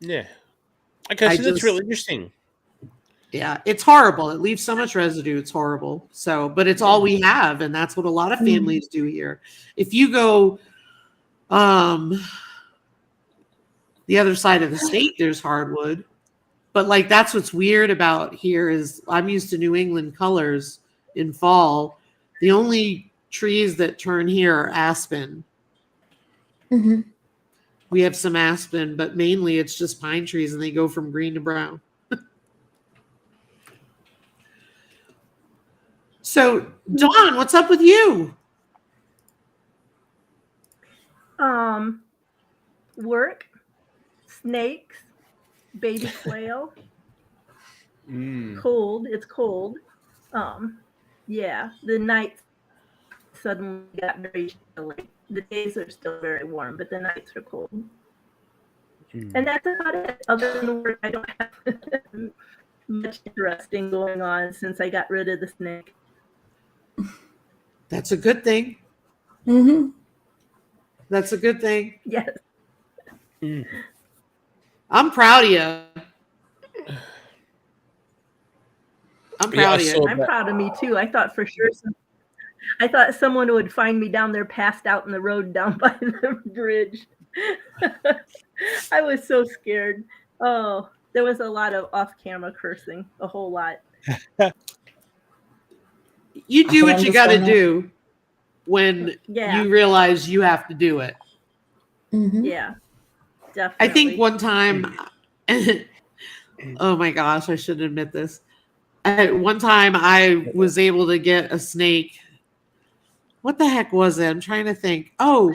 Yeah. Okay, so that's really interesting. Yeah, it's horrible. It leaves so much residue. It's horrible. So, but it's all we have, and that's what a lot of families do here. If you go the other side of the state, there's hardwood. But like that's what's weird about here is I'm used to New England colors in fall. The only trees that turn here are aspen. Mm-hmm. We have some aspen, but mainly it's just pine trees, and they go from green to brown. So, Dawn, what's up with you? Work, snakes, baby quail. Cold. It's cold. Yeah, the nights suddenly got very chilly. The days are still very warm, but the nights are cold. And that's about it. Other than the work, I don't have much interesting going on since I got rid of the snake. That's a good thing. Mm-hmm. That's a good thing. Yes. I'm proud of you. I'm proud of you. I'm proud of me too. I thought for sure someone would find me down there passed out in the road down by the bridge. I was so scared. Oh, there was a lot of off-camera cursing, a whole lot. You do what you got to do when you realize you have to do it. Mm-hmm. Yeah, definitely. I think one time, oh my gosh, I shouldn't admit this. One time I was able to get a snake. What the heck was it? I'm trying to think. Oh,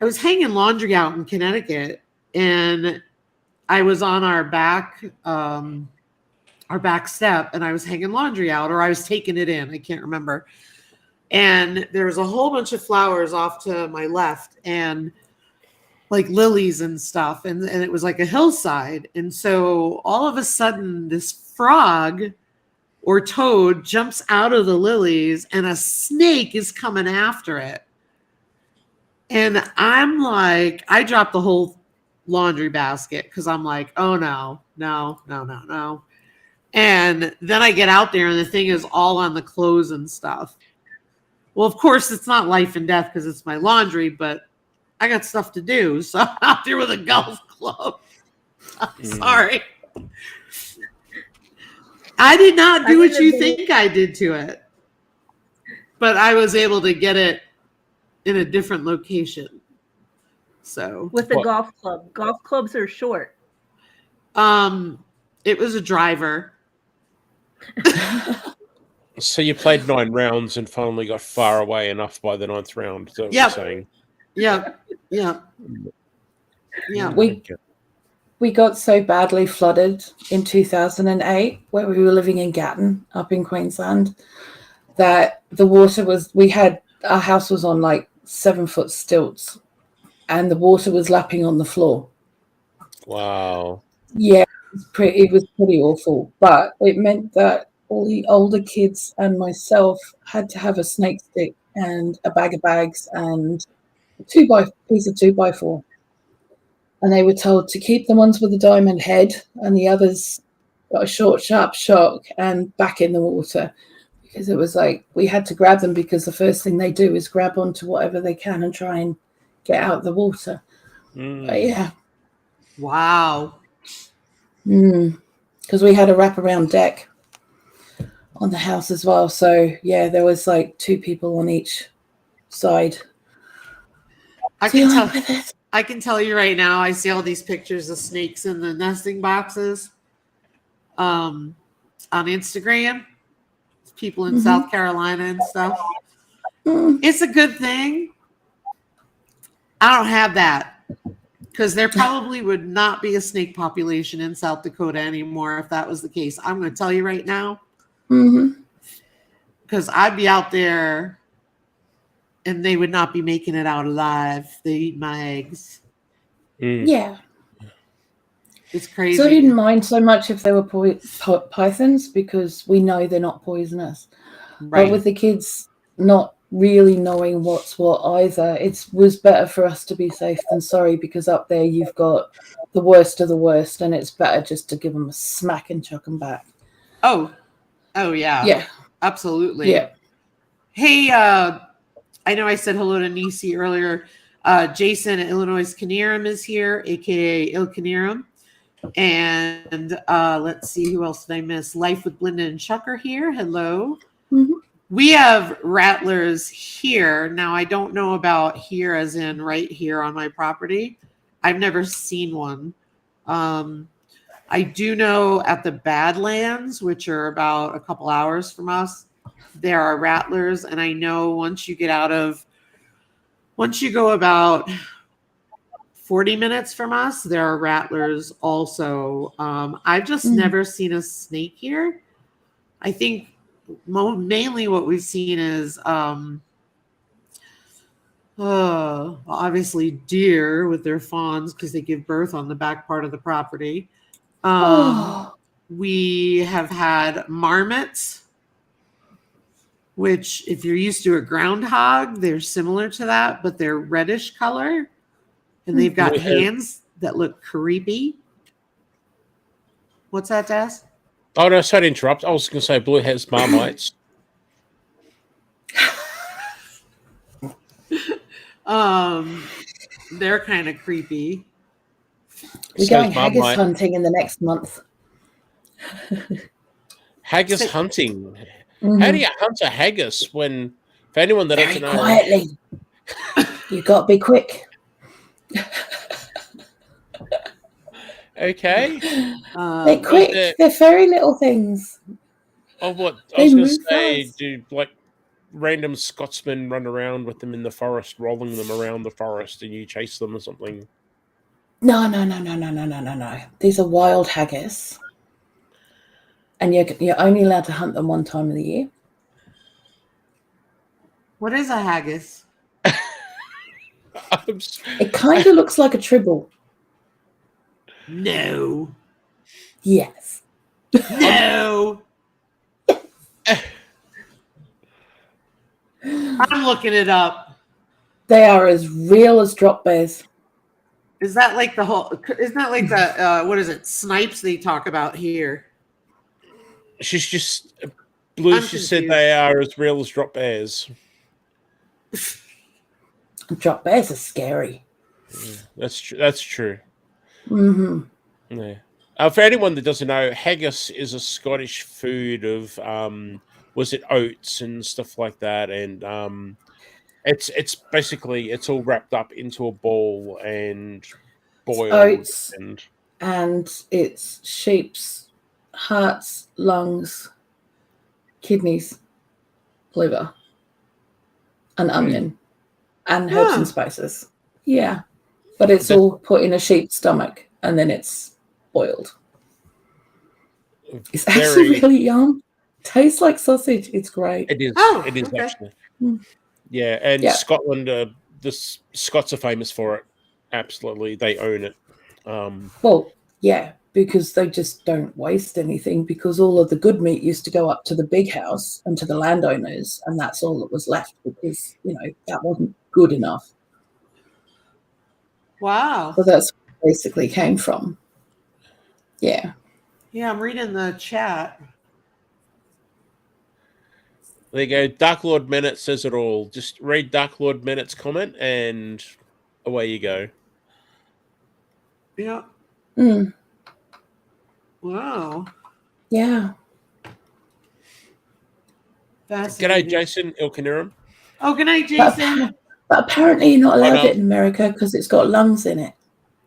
I was hanging laundry out in Connecticut, and I was on our back step, and I was hanging laundry out, or I was taking it in. I can't remember. And there was a whole bunch of flowers off to my left, and like lilies and stuff. And it was like a hillside. And so all of a sudden, this frog or toad jumps out of the lilies, and a snake is coming after it. And I'm like, I dropped the whole laundry basket because I'm like, oh no. And then I get out there, and the thing is all on the clothes and stuff. Well, of course, it's not life and death because it's my laundry, but I got stuff to do. So I'm out there with a golf club. I'm sorry. I did not do what you think I did to it. But I was able to get it in a different location. So with a golf club. Golf clubs are short. It was a driver. So you played 9 rounds and finally got far away enough by the 9th round. Is that what you're saying? Yeah. Yeah. We got so badly flooded in 2008 where we were living in Gatton up in Queensland that the water was, our house was on like 7-foot stilts and the water was lapping on the floor. Wow. Yeah, it was pretty awful, but it meant that all the older kids and myself had to have a snake stick and a bag of bags and a piece of 2x4. And they were told to keep the ones with the diamond head and the others got a short, sharp shock and back in the water. Because it was like we had to grab them because the first thing they do is grab onto whatever they can and try and get out of the water. But yeah. Wow. Because we had a wraparound deck on the house as well. So, yeah, there was like 2 people on each side. I can tell you right now, I see all these pictures of snakes in the nesting boxes on Instagram. People in South Carolina and stuff. It's a good thing. I don't have that because there probably would not be a snake population in South Dakota anymore if that was the case. I'm going to tell you right now. Because I'd be out there and they would not be making it out alive. They eat my eggs. Yeah. It's crazy. So I didn't mind so much if they were pythons because we know they're not poisonous. Right. But with the kids not really knowing what's what either, it was better for us to be safe than sorry because up there you've got the worst of the worst and it's better just to give them a smack and chuck them back. Oh yeah. Yeah. Absolutely. Yeah. Hey, I know I said hello to Nisi earlier. Jason at Illinois Canarum is here, aka Il Canarum. And let's see, who else did I miss? Life with Linda and Chuck are here. Hello. We have rattlers here. Now, I don't know about here as in right here on my property. I've never seen one. I do know at the Badlands, which are about a couple hours from us, there are rattlers. And I know once you go about 40 minutes from us, there are rattlers also. I've just never seen a snake here. I think mainly what we've seen is obviously deer with their fawns because they give birth on the back part of the property. We have had marmots, which if you're used to a groundhog, they're similar to that, but they're reddish color. And they've got hands that look creepy. What's that, Des? Oh, no, sorry to interrupt. I was going to say blue heads marmites. They're kind of creepy. We're going haggis hunting in the next month. Haggis hunting? How do you hunt a haggis when, for anyone that doesn't know... quietly. You've got to be quick. Okay. They're quick. They're very little things. Oh, what? I was going to say, do like random Scotsmen run around with them in the forest, rolling them around the forest, and you chase them or something? No. These are wild haggis. And you're only allowed to hunt them one time of the year. What is a haggis? It kind of looks like a tribble. No. Yes. No. I'm looking it up. They are as real as drop bears. Isn't that like the what is it, snipes they talk about here? Blue just said they are as real as drop bears. Drop bears are scary. That's true. That's true. Yeah. For anyone that doesn't know, haggis is a Scottish food of oats and stuff like that, and it's basically it's all wrapped up into a ball and boiled. Oats and it's sheep's hearts, lungs, kidneys, liver, an onion, and herbs and spices. Yeah. But it's all put in a sheep's stomach and then it's boiled. It's actually really yum. Tastes like sausage. It's great. It is. Oh, it is okay. actually. Yeah, and Scotland, the Scots are famous for it. Absolutely, they own it. Well, yeah, because they just don't waste anything, because all of the good meat used to go up to the big house and to the landowners, and that's all that was left because, that wasn't good enough. Wow. So that's where it basically came from. Yeah. Yeah, I'm reading the chat. There you go. Dark Lord Menet says it all. Just read Dark Lord Menet's comment and away you go. Yeah. Wow. Yeah. G'day, Jason Ilkaniram. Oh, good night, Jason. But apparently you're not allowed it in America because it's got lungs in it.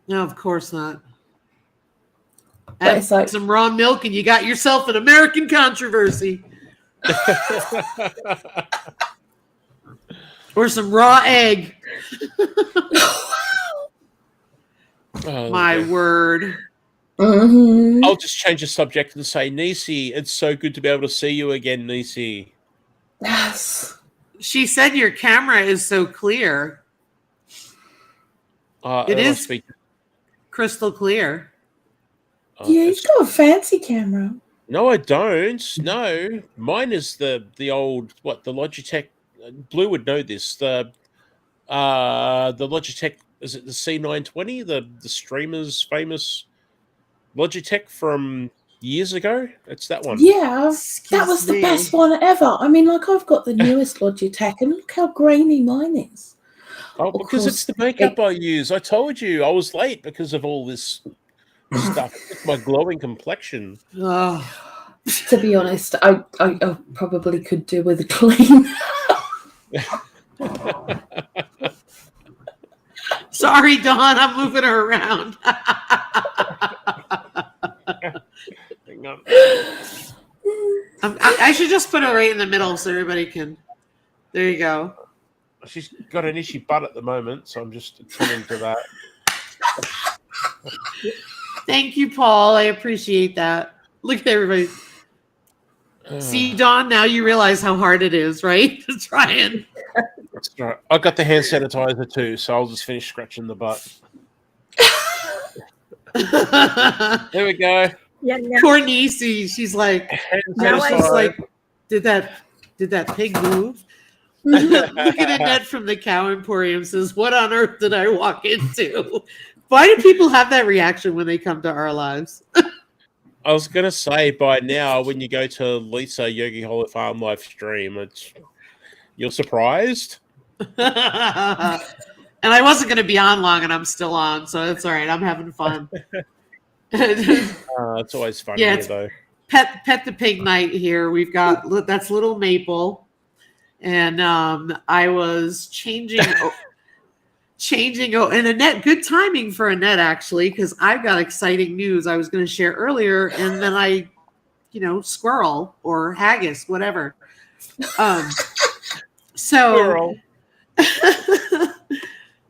No, of course not. But Add it's like some raw milk and you got yourself an American controversy. Or some raw egg. My word. Mm-hmm. I'll just change the subject and say, Nisi, it's so good to be able to see you again, Nisi. Yes. She said your camera is so clear. It is crystal clear. Yeah, you've got a fancy camera. No, I don't. No, mine is the old the Logitech. Blue would know this. The Logitech, is it the C920? The streamer's famous Logitech from years ago. It's that one. Yeah, that was the best one ever. I mean, I've got the newest Logitech, and look how grainy mine is. Oh, because it's the makeup I use. I told you I was late because of all this stuff. It's my glowing complexion. To be honest, I probably could do with a clean. Sorry, Dawn, I'm moving her around. Hang on. I should just put her right in the middle so everybody can. There you go. She's got an itchy butt at the moment, so I'm just attending to that. Thank you, Paul. I appreciate that. Look at everybody. See, Dawn, now you realize how hard it is, right? To try and. That's right. I got the hand sanitizer too, so I'll just finish scratching the butt. There we go. Yeah, poor Nisi. She's like, did that pig move? Look at Annette from the Cow Emporium says, "What on earth did I walk into?" Why do people have that reaction when they come to our lives? I was gonna say by now, when you go to Lisa Yogihollowfarm live stream, you're surprised. And I wasn't gonna be on long, and I'm still on, so it's all right. I'm having fun. It's always fun here, though. Pet the pig night here. We've got that's little Maple, and I was changing. And Annette, good timing for Annette, actually, because I've got exciting news I was going to share earlier, and then I, squirrel or haggis, whatever.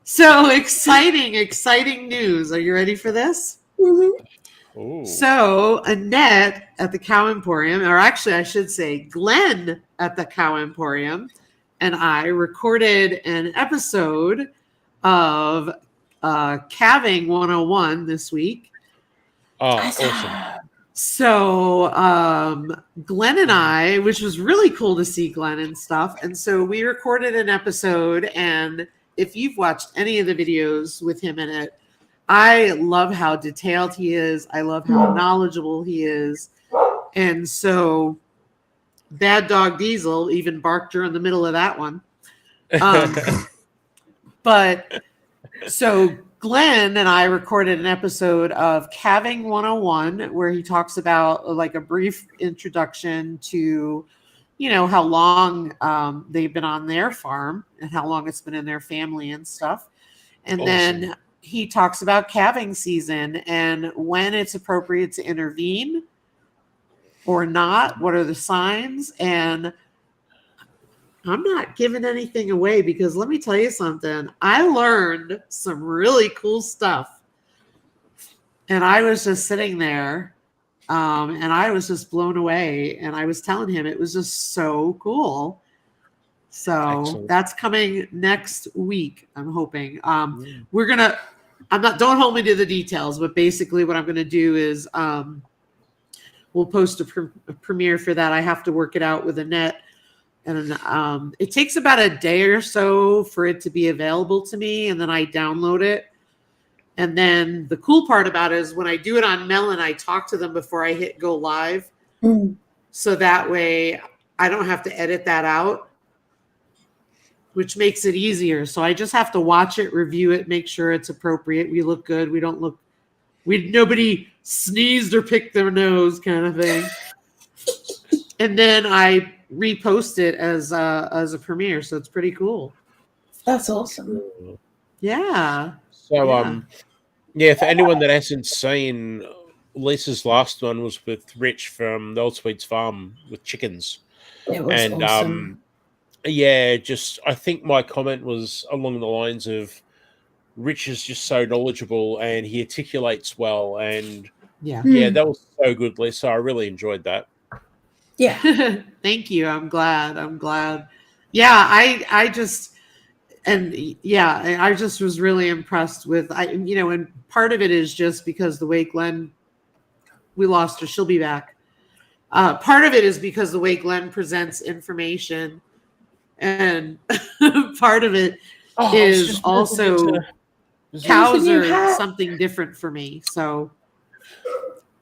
So exciting news. Are you ready for this? Mm-hmm. So Annette at the Cow Emporium, or actually I should say Glenn at the Cow Emporium, and I recorded an episode of Calving 101 this week. Oh, awesome. So Glenn and I, which was really cool to see Glenn and stuff, and so we recorded an episode, and if you've watched any of the videos with him in it, I love how detailed he is. I love how knowledgeable he is. And so Bad Dog Diesel even barked during the middle of that one. But so Glenn and I recorded an episode of Calving 101 where he talks about like a brief introduction to, how long they've been on their farm and how long it's been in their family and stuff. And then he talks about calving season and when it's appropriate to intervene or not. What are the signs? And I'm not giving anything away because let me tell you something. I learned some really cool stuff. And I was just sitting there and I was just blown away. And I was telling him it was just so cool. So Excellent. that's coming next week, I'm hoping. We're going to, don't hold me to the details, but basically what I'm going to do is we'll post a premiere for that. I have to work it out with Annette. And it takes about a day or so for it to be available to me. And then I download it. And then the cool part about it is when I do it on Melon, I talk to them before I hit go live. So that way I don't have to edit that out, which makes it easier. So I just have to watch it, review it, make sure it's appropriate. We look good. We don't look, nobody sneezed or picked their nose kind of thing. And then I repost it as a premiere. So it's pretty cool. That's awesome. Yeah. So, yeah, for anyone that hasn't seen, Lisa's last one was with Rich from the Old Sweets Farm with chickens. It was awesome. Yeah, I think my comment was along the lines of Rich is just so knowledgeable and he articulates well. And yeah, that was so good, Lisa. I really enjoyed that. Yeah. Thank you. I'm glad. Yeah, I just was really impressed with, and part of it is just because the way Glenn, we lost her, she'll be back. Part of it is because the way Glenn presents information, and part of it is also cows are something different for me. So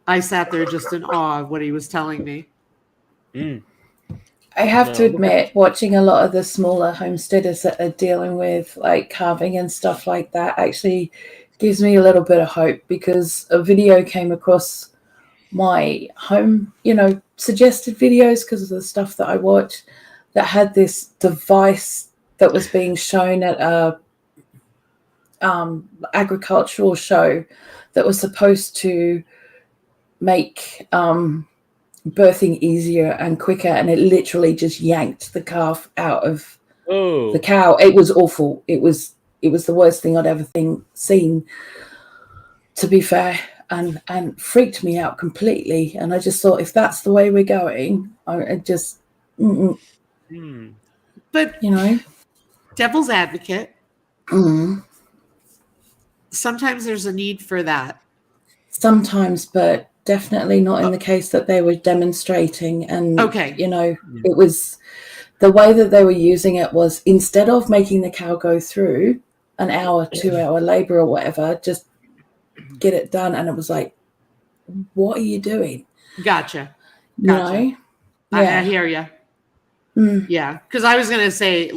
I sat there just in awe of what he was telling me. I have to admit, watching a lot of the smaller homesteaders that are dealing with like calving and stuff like that actually gives me a little bit of hope, because a video came across my home, suggested videos because of the stuff that I watch, that had this device that was being shown at a agricultural show that was supposed to make birthing easier and quicker, and it literally just yanked the calf out of the cow. It was awful. It was the worst thing I'd ever seen, to be fair, and freaked me out completely. And I just thought, if that's the way we're going, I just But devil's advocate, sometimes there's a need for that. Sometimes, but definitely not in the case that they were demonstrating. And it was the way that they were using it was, instead of making the cow go through an hour, 2 hour labor or whatever, just get it done. And it was like, what are you doing? Gotcha. Yeah. I hear you. Yeah, because I was gonna say,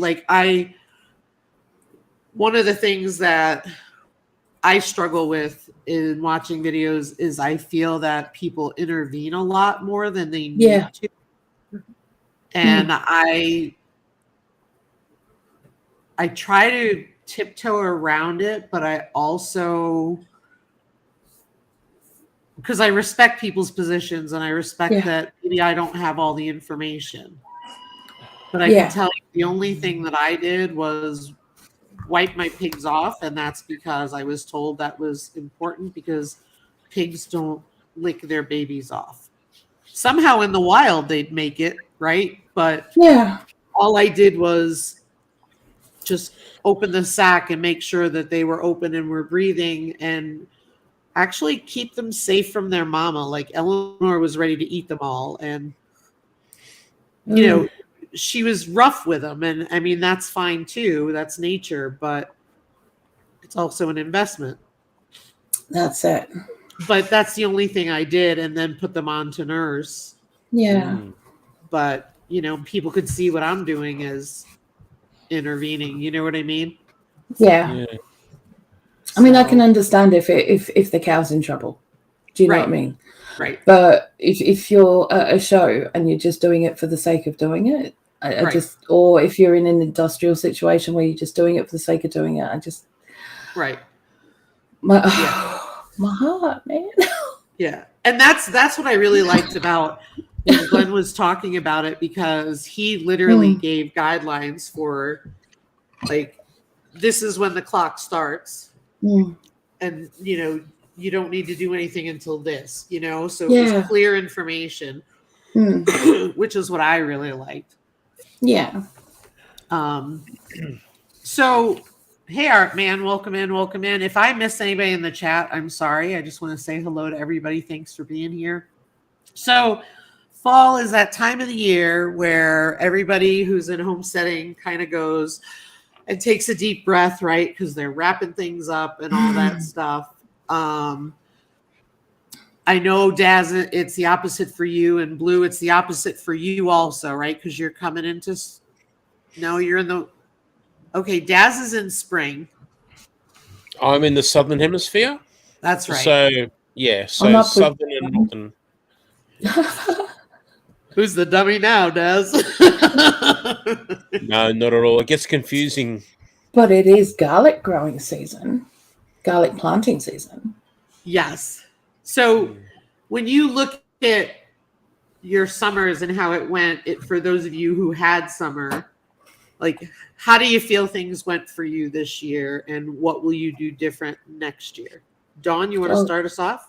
one of the things that I struggle with in watching videos is I feel that people intervene a lot more than they need to. And I try to tiptoe around it, but I also, because I respect people's positions and I respect that maybe I don't have all the information. But I can tell you the only thing that I did was wipe my pigs off, and that's because I was told that was important, because pigs don't lick their babies off. Somehow in the wild they'd make it, right? But all I did was just open the sack and make sure that they were open and were breathing, and actually keep them safe from their mama. Like Eleanor was ready to eat them all, and she was rough with them, and I mean, that's fine too. That's nature, but it's also an investment. That's it. But that's the only thing I did, and then put them on to nurse. But people could see what I'm doing as intervening. You know what I mean? Yeah. I mean, I can understand if the cow's in trouble. Do you know what I mean? Right. But if you're at a show and you're just doing it for the sake of doing it, or if you're in an industrial situation where you're just doing it for the sake of doing it, my heart, man. Yeah. And that's what I really liked about And Glenn was talking about it because he literally gave guidelines for, like, this is when the clock starts. And, you know, you don't need to do anything until this, you know? So it was clear information, which is what I really liked. Yeah. So, hey, Art Man, welcome in, welcome in. If I miss anybody in the chat, I'm sorry. I just want to say hello to everybody. Thanks for being here. So, fall is that time of the year where everybody who's in homesteading kind of goes and takes a deep breath, right? Because they're wrapping things up and all that stuff. I know, Daz, it's the opposite for you, and Blue, it's the opposite for you also, right? Because you're coming into, no, you're in the, okay, Daz is in spring. I'm in the southern hemisphere. That's right. So, yeah, so southern and northern. Who's the dummy now, Daz? No, not at all. It gets confusing. But it is garlic growing season, garlic planting season. Yes. So when you look at your summers and how it went, for those of you who had summer, like, how do you feel things went for you this year, and what will you do different next year? Dawn, you want to start us off?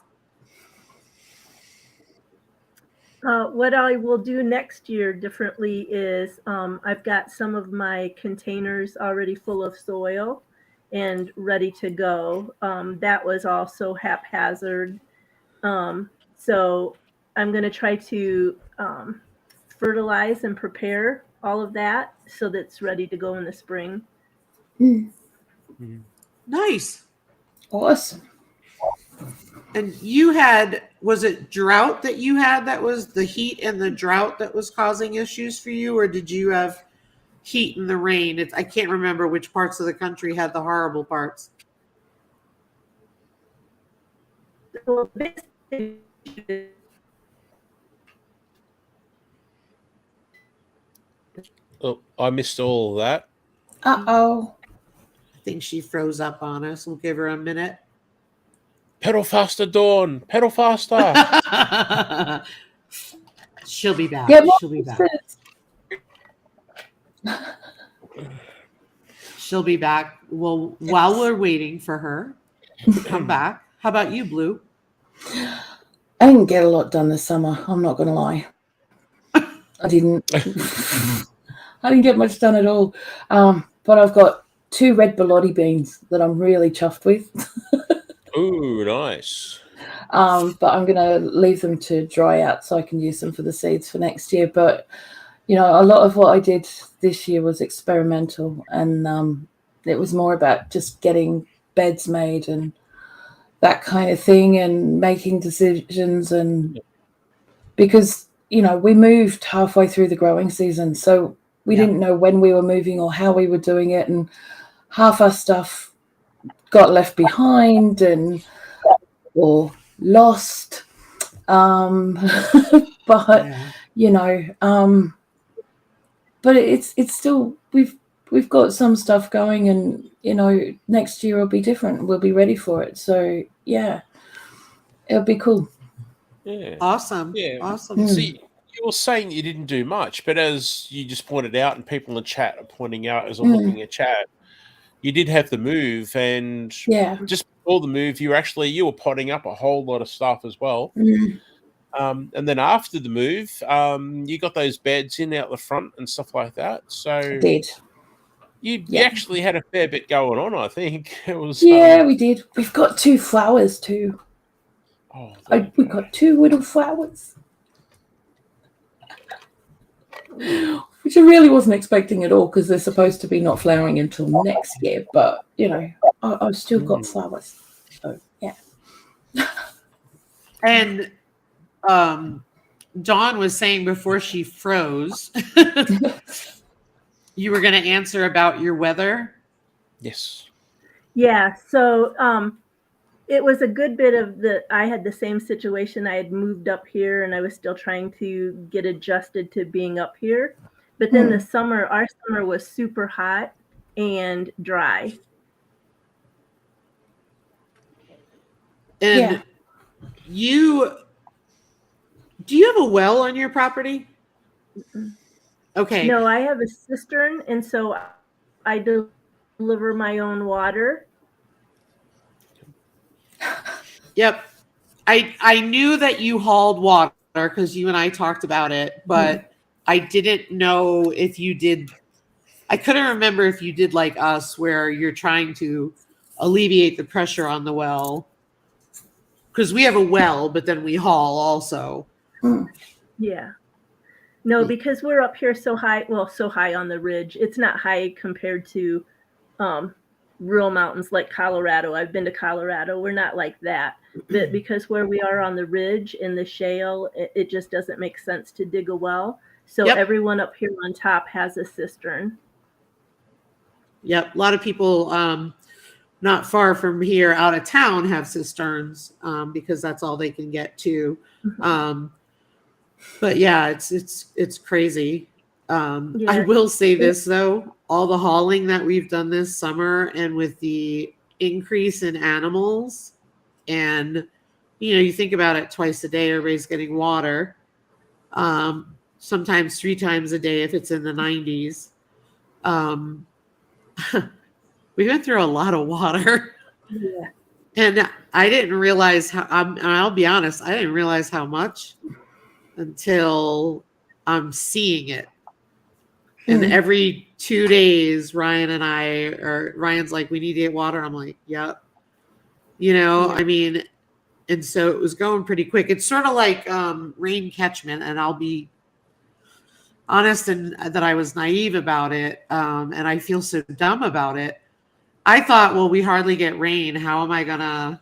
What I will do next year differently is I've got some of my containers already full of soil and ready to go. That was also haphazard. So I'm going to try to fertilize and prepare all of that so that it's ready to go in the spring. Nice. Awesome. And you had, was it drought that you had that was the heat and the drought that was causing issues for you? Or did you have heat and the rain? I can't remember which parts of the country had the horrible parts. Oh, I missed all of that. Uh-oh. I think she froze up on us. We'll give her a minute. Pedal faster, Dawn. Pedal faster. She'll be back. Yeah, She'll be back. She'll be back. Well, while we're waiting for her to come back, how about you, Blue? I didn't get a lot done this summer. I'm not going to lie. I didn't. I didn't get much done at all. But I've got 2 red bologna beans that I'm really chuffed with. Ooh, nice. But I'm going to leave them to dry out so I can use them for the seeds for next year. But, you know, a lot of what I did this year was experimental, and it was more about just getting beds made and that kind of thing, and making decisions. And because, you know, we moved halfway through the growing season, so we didn't know when we were moving or how we were doing it, and half our stuff got left behind or lost. But you know, but it's still, we've got some stuff going, and you know, next year will be different. We'll be ready for it. So yeah, it'll be cool. Yeah. Awesome. Yeah. Awesome. See, you were saying you didn't do much, but as you just pointed out, and people in the chat are pointing out as I'm looking at chat, you did have the move, and just before the move, you were potting up a whole lot of stuff as well. And then after the move, you got those beds in out the front and stuff like that. So I did. You actually had a fair bit going on, I think. It was. Yeah, we did. We've got 2 flowers too. Oh, we got 2 little flowers, which I really wasn't expecting at all, because they're supposed to be not flowering until next year. But you know, I've still got flowers. So yeah. And Dawn was saying before she froze, you were going to answer about your weather. Yes. Yeah. So it was a good bit of I had the same situation. I had moved up here and I was still trying to get adjusted to being up here. But then our summer was super hot and dry. And you Do you have a well on your property? Okay. No, I have a cistern, and so I deliver my own water. Yep. I knew that you hauled water because you and I talked about it, but I didn't know if you did. I couldn't remember if you did like us, where you're trying to alleviate the pressure on the well. Because we have a well, but then we haul also. Yeah. No, because we're up here so high on the ridge. It's not high compared to real mountains like Colorado. I've been to Colorado. We're not like that. But because where we are on the ridge in the shale, it just doesn't make sense to dig a well. So everyone up here on top has a cistern. Yep. A lot of people not far from here out of town have cisterns because that's all they can get to. But yeah, it's crazy. I will say this though, all the hauling that we've done this summer and with the increase in animals, and you think about it, twice a day everybody's getting water, sometimes 3 times a day if it's in the 90s. We went through a lot of water. Yeah. And I didn't realize how, I'll be honest, I didn't realize how much until I'm seeing it. And every 2 days, Ryan's like, we need to get water. I'm like, yep. I mean, and so it was going pretty quick. It's sort of like rain catchment, and I'll be honest and that I was naive about it. And I feel so dumb about it. I thought, well, we hardly get rain. How am I going to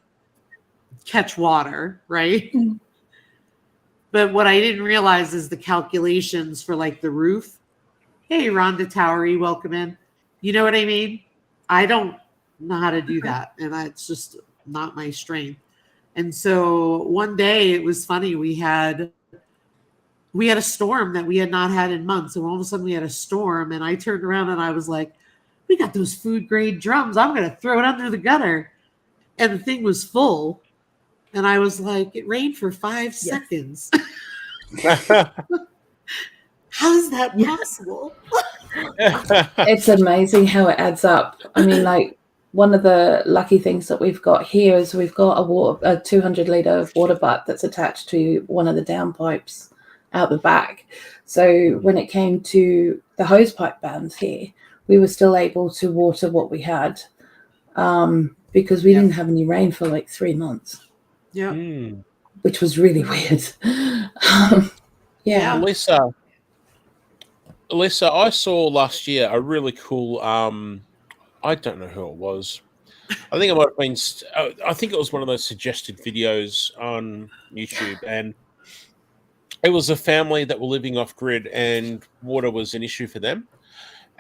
catch water? Right. But what I didn't realize is the calculations for like the roof. Hey, Rhonda Towery, welcome in. You know what I mean? I don't know how to do that. And it's just not my strength. And so one day it was funny. We had a storm that we had not had in months. And all of a sudden we had a storm, and I turned around and I was like, we got those food grade drums. I'm going to throw it under the gutter. And the thing was full. And I was like, it rained for 5 seconds. How is that possible? It's amazing how it adds up. I mean, like, one of the lucky things that we've got here is we've got a 200-liter water butt that's attached to one of the downpipes out the back. So when it came to the hose pipe bans here, we were still able to water what we had because we didn't have any rain for like 3 months. Yeah. Which was really weird. Alyssa, I saw last year a really cool, I don't know who it was. I think it might have been, I think it was one of those suggested videos on YouTube, and it was a family that were living off grid and water was an issue for them.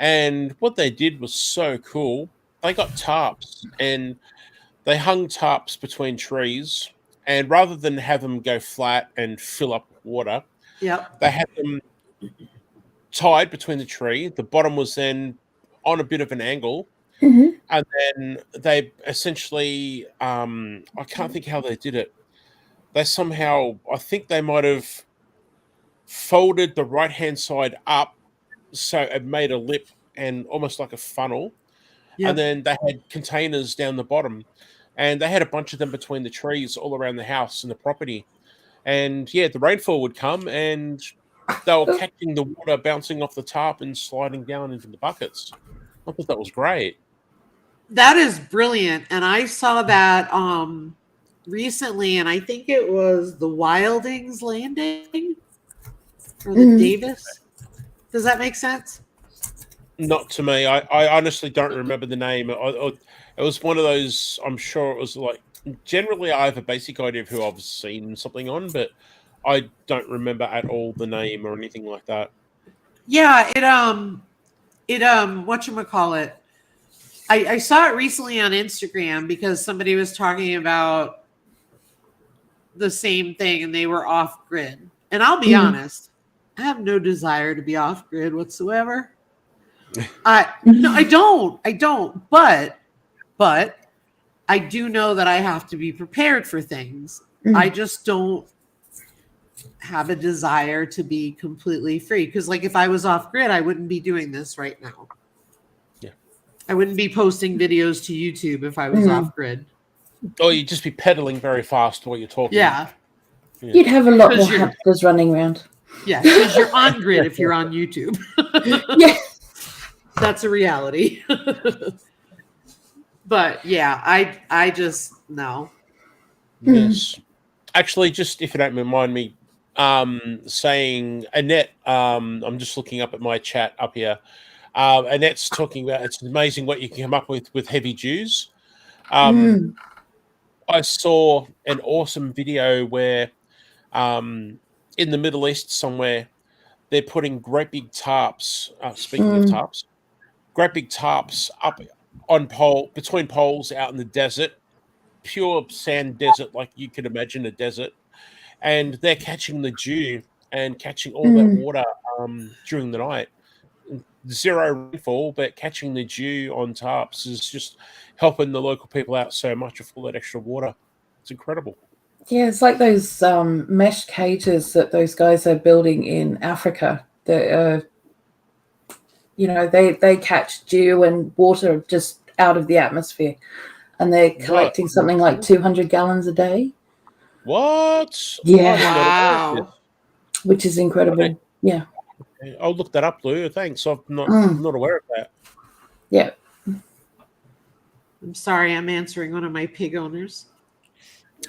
And what they did was so cool. They got tarps and they hung tarps between trees, and rather than have them go flat and fill up water, they had them tied between the tree. The bottom was then on a bit of an angle. And then they essentially, I can't think how they did it. They somehow, I think they might have folded the right-hand side up so it made a lip and almost like a funnel. And then they had containers down the bottom. And they had a bunch of them between the trees all around the house and the property. And, the rainfall would come and they were catching the water bouncing off the tarp and sliding down into the buckets. I thought that was great. That is brilliant. And I saw that recently, and I think it was the Wildings Landing or the Davis. Does that make sense? Not to me. I honestly don't remember the name. It was one of those, I'm sure it was like, generally I have a basic idea of who I've seen something on, but I don't remember at all the name or anything like that. Yeah, whatchamacallit, I saw it recently on Instagram because somebody was talking about the same thing and they were off grid. And I'll be honest, I have no desire to be off grid whatsoever. No, I don't. But I do know that I have to be prepared for things. I just don't. have a desire to be completely free. Because like if I was off grid, I wouldn't be doing this right now. Yeah. I wouldn't be posting videos to YouTube if I was off grid. Or you'd just be pedaling very fast while you're talking. Yeah. You'd have a lot more hamsters running around. Yeah, because you're on grid if you're on YouTube. Yeah. That's a reality. But yeah, I just no. Yes. Actually, just if you don't mind me saying, Annette, I'm just looking up at my chat up here. Annette's talking about it's amazing what you can come up with heavy dews. I saw an awesome video where in the Middle East somewhere, they're putting great big tarps. Speaking of tarps, great big tarps up on between poles out in the desert, pure sand desert, like you could imagine a desert, and they're catching the dew and catching all that water during the night. Zero rainfall, but catching the dew on tarps is just helping the local people out so much with all that extra water. It's incredible. Yeah, it's like those mesh cages that those guys are building in Africa. That they catch dew and water just out of the atmosphere, and they're collecting something like 200 gallons a day. What? Yeah, wow, which is incredible. Okay. Yeah, I'll look that up, Lou. Thanks. I'm not aware of that. Yeah. I'm sorry, I'm answering one of my pig owners.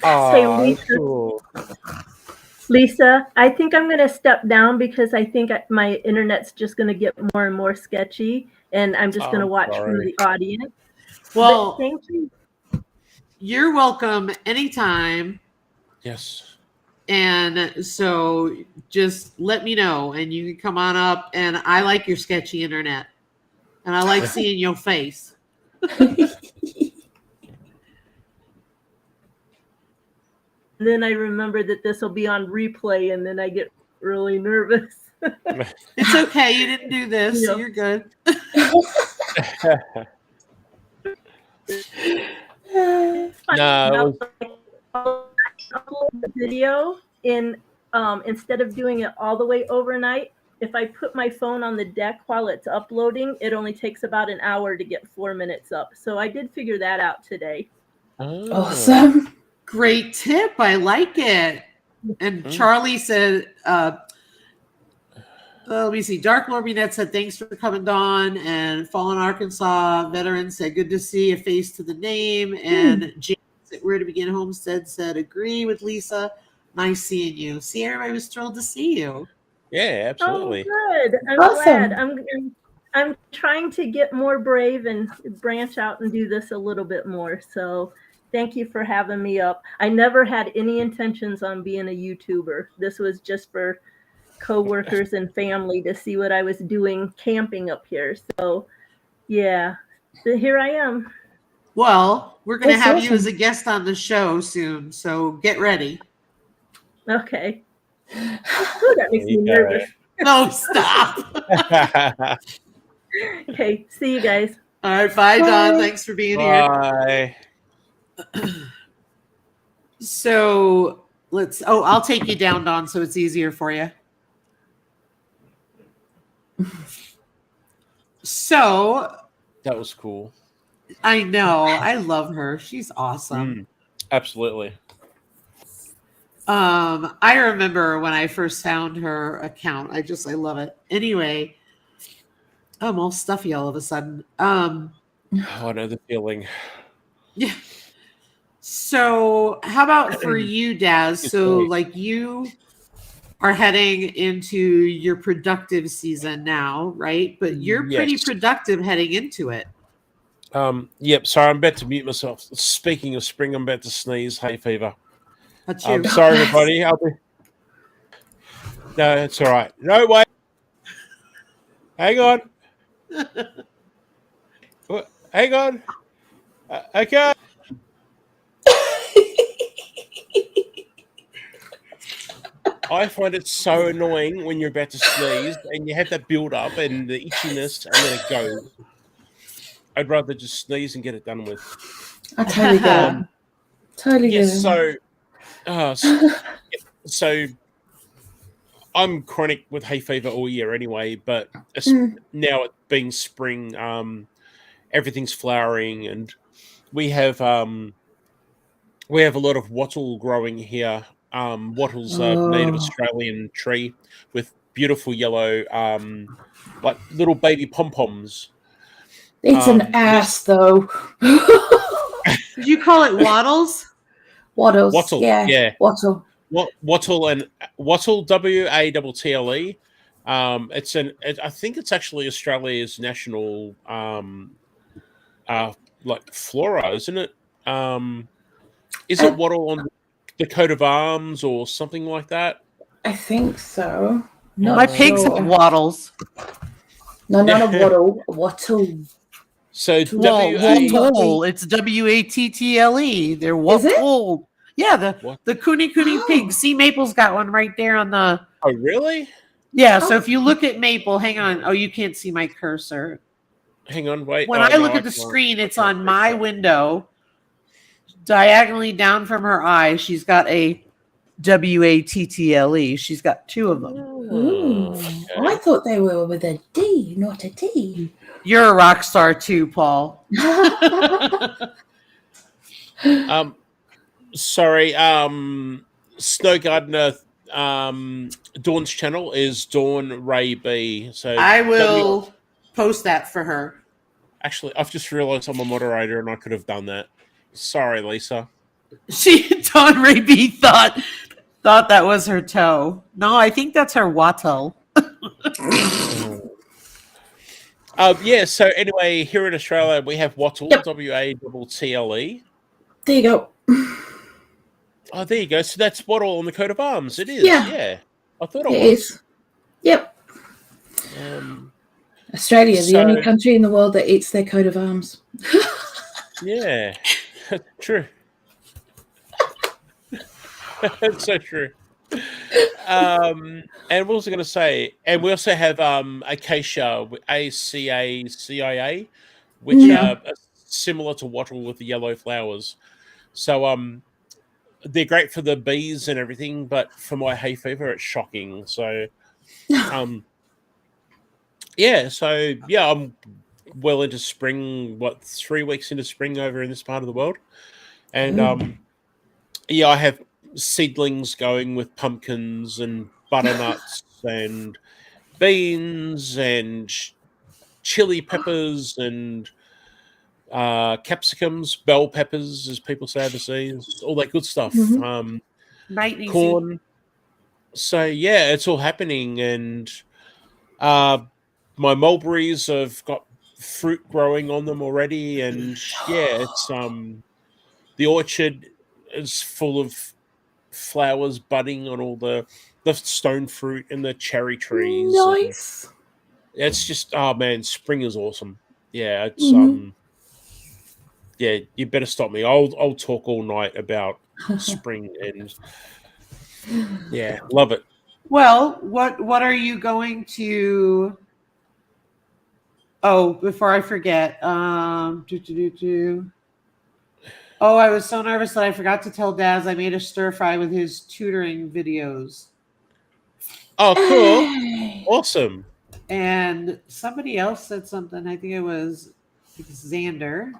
Hey, Lisa, I think I'm going to step down because I think my internet's just going to get more and more sketchy, and I'm just going to watch from the audience. Well, but thank you. You're welcome anytime. Yes. And so just let me know, and you can come on up. And I like your sketchy internet, and I like seeing your face. Then I remember that this will be on replay, and then I get really nervous. It's okay. You didn't do this. So you're good. No. Upload the video in instead of doing it all the way overnight. If I put my phone on the deck while it's uploading, it only takes about an hour to get 4 minutes up. So I did figure that out today. Awesome. Great tip. I like it. And Charlie said, let me see. Dark Lorbinet said, thanks for coming, Dawn. And Fallen Arkansas veteran said, good to see a face to the name. And James at Where to Begin Homestead said, agree with Lisa. Nice seeing you. See, everybody was thrilled to see you. Yeah, absolutely. Oh, good. I'm glad. I'm trying to get more brave and branch out and do this a little bit more. So thank you for having me up. I never had any intentions on being a YouTuber. This was just for coworkers and family to see what I was doing camping up here. So yeah, here I am. Well, we're going to have you as a guest on the show soon. So get ready. Okay. Ooh, that makes me nervous. No, stop. Okay, see you guys. All right, bye, Dawn. Thanks for being here. Bye. So I'll take you down, Dawn, so it's easier for you. So that was cool. I know. I love her. She's awesome. Absolutely. I remember when I first found her account. I love it. Anyway, I'm all stuffy all of a sudden. I know the feeling. Yeah. So how about for you, Daz? So like you are heading into your productive season now, right? But you're pretty productive heading into it. Yep. Sorry, I'm about to mute myself. Speaking of spring, I'm about to sneeze. Hay fever. That's you. Sorry, everybody. No, it's all right. No, wait. Hang on. Hang on. Okay. I find it so annoying when you're about to sneeze and you have that build up and the itchiness and then it goes. I'd rather just sneeze and get it done with. I totally get it. Totally get it. So I'm chronic with hay fever all year anyway, but now it being spring, everything's flowering, and we have a lot of wattle growing here. Wattle's a native Australian tree with beautiful yellow, like little baby pom poms. It's an ass, though. Did you call it wattles? Wattles. Wattle, Yeah. Wattle. Wattle and wattle, WATTLE. I think it's actually Australia's national like flora, isn't it? Is it wattle on the coat of arms or something like that? I think so. My pigs have wattles. No, not a wattle. A wattle. So wattle. It's WATTLE. They're wattle. Yeah, the Cooney pig. See, Maple's got one right there on the. Oh, really? Yeah. So if you look at Maple, hang on. Oh, you can't see my cursor. Hang on, wait. When I look at the screen, it's on my window, diagonally down from her eye. She's got a WATTLE. She's got two of them. Ooh. Okay. I thought they were with a D, not a T. You're a rock star too, Paul. Sorry. Snow Gardener. Dawn's channel is Dawn Ray B. So I will post that for her. Actually, I've just realized I'm a moderator and I could have done that. Sorry, Lisa. Dawn Ray B thought that was her toe. No, I think that's her wattle. Yeah, so anyway, here in Australia, we have wattle, WATTLE. There you go. Oh, there you go. So that's wattle on the coat of arms. It is. Yeah. I thought it was. Is. Yep. Australia is the only country in the world that eats their coat of arms. Yeah, true. That's so true. And what was I going to say? And we also have acacia, ACACIA, which are similar to wattle with the yellow flowers. So they're great for the bees and everything, but for my hay fever, it's shocking. So, I'm well into spring. 3 weeks into spring over in this part of the world, and I have seedlings going with pumpkins and butternuts and beans and chili peppers and capsicums, bell peppers, as people say overseas, all that good stuff. Corn. So it's all happening, and my mulberries have got fruit growing on them already, and it's the orchard is full of flowers budding on all the stone fruit and the cherry trees. Nice. It's just spring is awesome. Yeah, it's you better stop me. I'll talk all night about spring and love it. Well, what are you going to? Oh, before I forget, Oh, I was so nervous that I forgot to tell Daz I made a stir fry with his tutoring videos. Oh, cool! Awesome. And somebody else said something. I think it was Xander.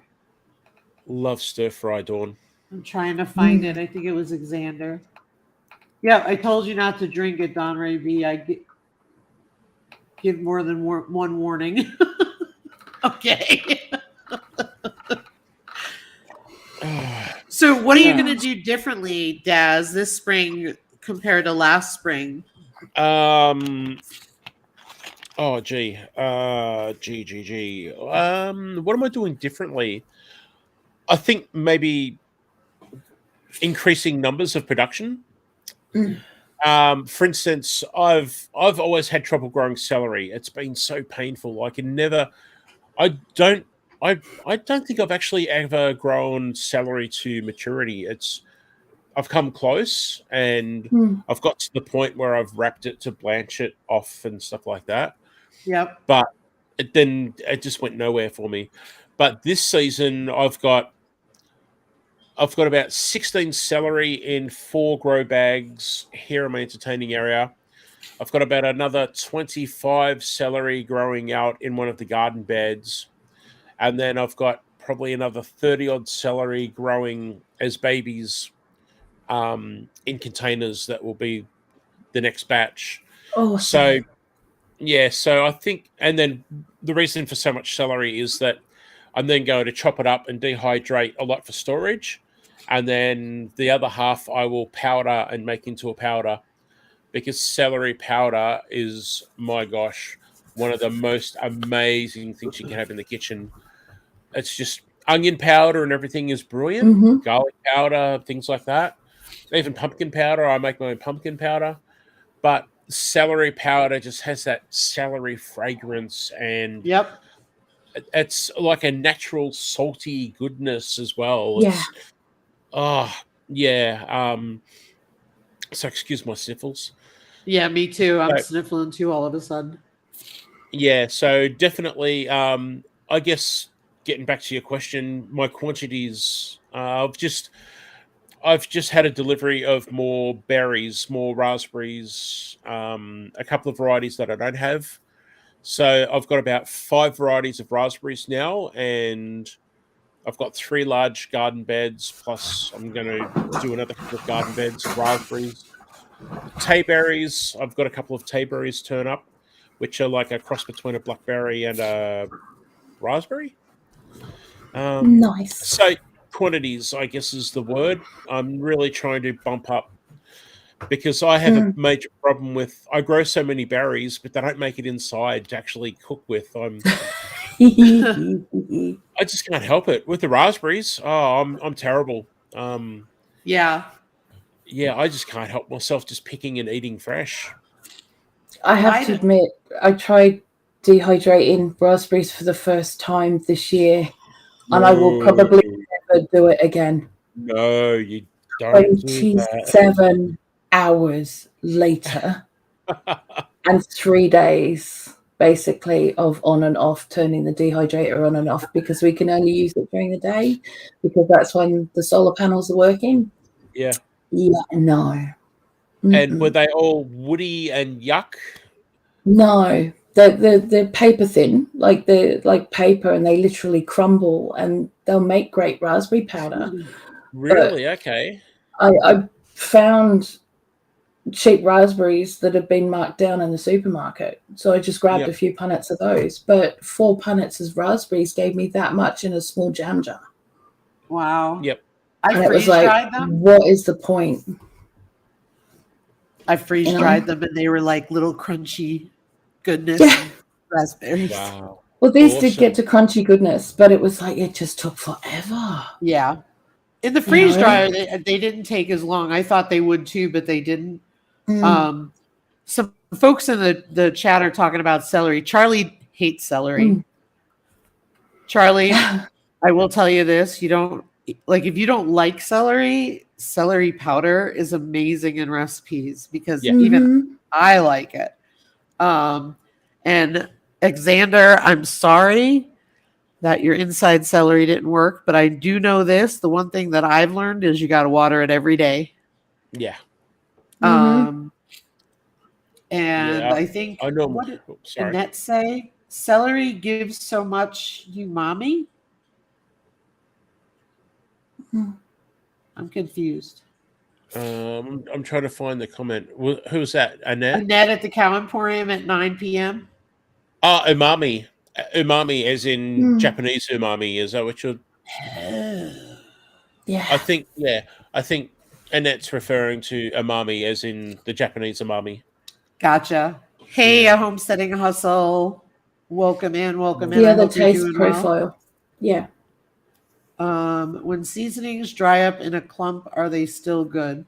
Love stir fry, Dawn. I'm trying to find it. I think it was Xander. Yeah, I told you not to drink it, Don Ray B. I give more than one warning. Okay. So what are you going to do differently, Daz, this spring compared to last spring? What am I doing differently? I think maybe increasing numbers of production. For instance, I've always had trouble growing celery. It's been so painful. I don't think I've actually ever grown celery to maturity. I've come close, and I've got to the point where I've wrapped it to blanch it off and stuff like that. Yep. But it just went nowhere for me. But this season, I've got about 16 celery in 4 grow bags here in my entertaining area. I've got about another 25 celery growing out in one of the garden beds. And then I've got probably another 30 odd celery growing as babies in containers that will be the next batch. Oh, So, yeah, so I think, and then the reason for so much celery is that I'm then going to chop it up and dehydrate a lot for storage. And then the other half I will powder and make into a powder, because celery powder is, my gosh, one of the most amazing things you can have in the kitchen. It's just onion powder and everything is brilliant. Mm-hmm. Garlic powder, things like that. Even pumpkin powder. I make my own pumpkin powder. But celery powder just has that celery fragrance, and Yep. it's like a natural salty goodness as well. Yeah. It's, oh, yeah. So excuse my sniffles. Yeah, me too. I'm So, sniffling too all of a sudden. yeah, so definitely, I guess getting back to your question, my quantities, I've just had a delivery of more berries, more raspberries, a couple of varieties that I don't have. So I've got about 5 varieties of raspberries now, and I've got 3 large garden beds, plus I'm going to do another couple of garden beds of raspberries. Tayberries, I've got a couple of tayberries turn up, which are like a cross between a blackberry and a raspberry. Nice. So quantities, I guess, is the word. I'm really trying to bump up, because I have a major problem with, I grow so many berries, but they don't make it inside to actually cook with. I just can't help it with the raspberries. Oh, I'm terrible. Yeah. Yeah, I just can't help myself just picking and eating fresh. I have to admit, I tried dehydrating raspberries for the first time this year, and I will probably never do it again. No, you don't do that. 27 hours later, and 3 days basically of on and off, turning the dehydrator on and off, because we can only use it during the day, because that's when the solar panels are working. Yeah. Yeah, no. And were they all woody and yuck? No, they're paper thin, like they're like paper, and they literally crumble, and they'll make great raspberry powder. Really? Okay. I found cheap raspberries that had been marked down in the supermarket, so I just grabbed a few punnets of those. But 4 punnets of raspberries gave me that much in a small jam jar. Wow. Yep. I freeze dried them. What is the point? I freeze dried them, and they were like little crunchy goodness raspberries. Wow. Well, these did get to crunchy goodness, but it was like it just took forever. Yeah. In the freeze dryer, they didn't take as long. I thought they would too, but they didn't. Some folks in the chat are talking about celery. Charlie hates celery. Charlie, I will tell you this: you don't like, if you don't like celery powder is amazing in recipes, because even I like it. And Xander, I'm sorry that your inside celery didn't work, but I do know this. The one thing that I've learned is you got to water it every day. Yeah. And I think, I know. what did Annette say? Celery gives so much umami. I'm confused. I'm trying to find the comment. Who's that? Annette? Annette at the Cow Emporium at 9 p.m. Oh, umami. Umami as in Japanese umami. Is that what you're... Yeah. I think Annette's referring to umami as in the Japanese umami. Gotcha. Hey, a homesteading hustle. Welcome in. Yeah, the taste profile. Yeah. When seasonings dry up in a clump, are they still good?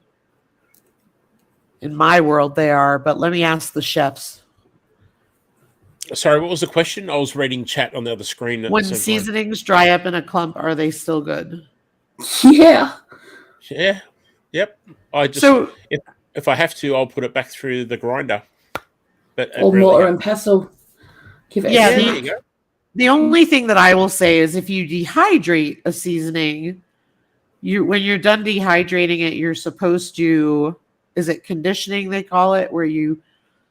In my world, they are, but let me ask the chefs. Sorry, what was the question? I was reading chat on the other screen. When seasonings dry up in a clump, are they still good? Yeah. Yeah. Yep. If I have to, I'll put it back through the grinder. Or mortar and pestle. Give it there you go. The only thing that I will say is, if you dehydrate a seasoning, when you're done dehydrating it, you're supposed to, is it conditioning they call it, where you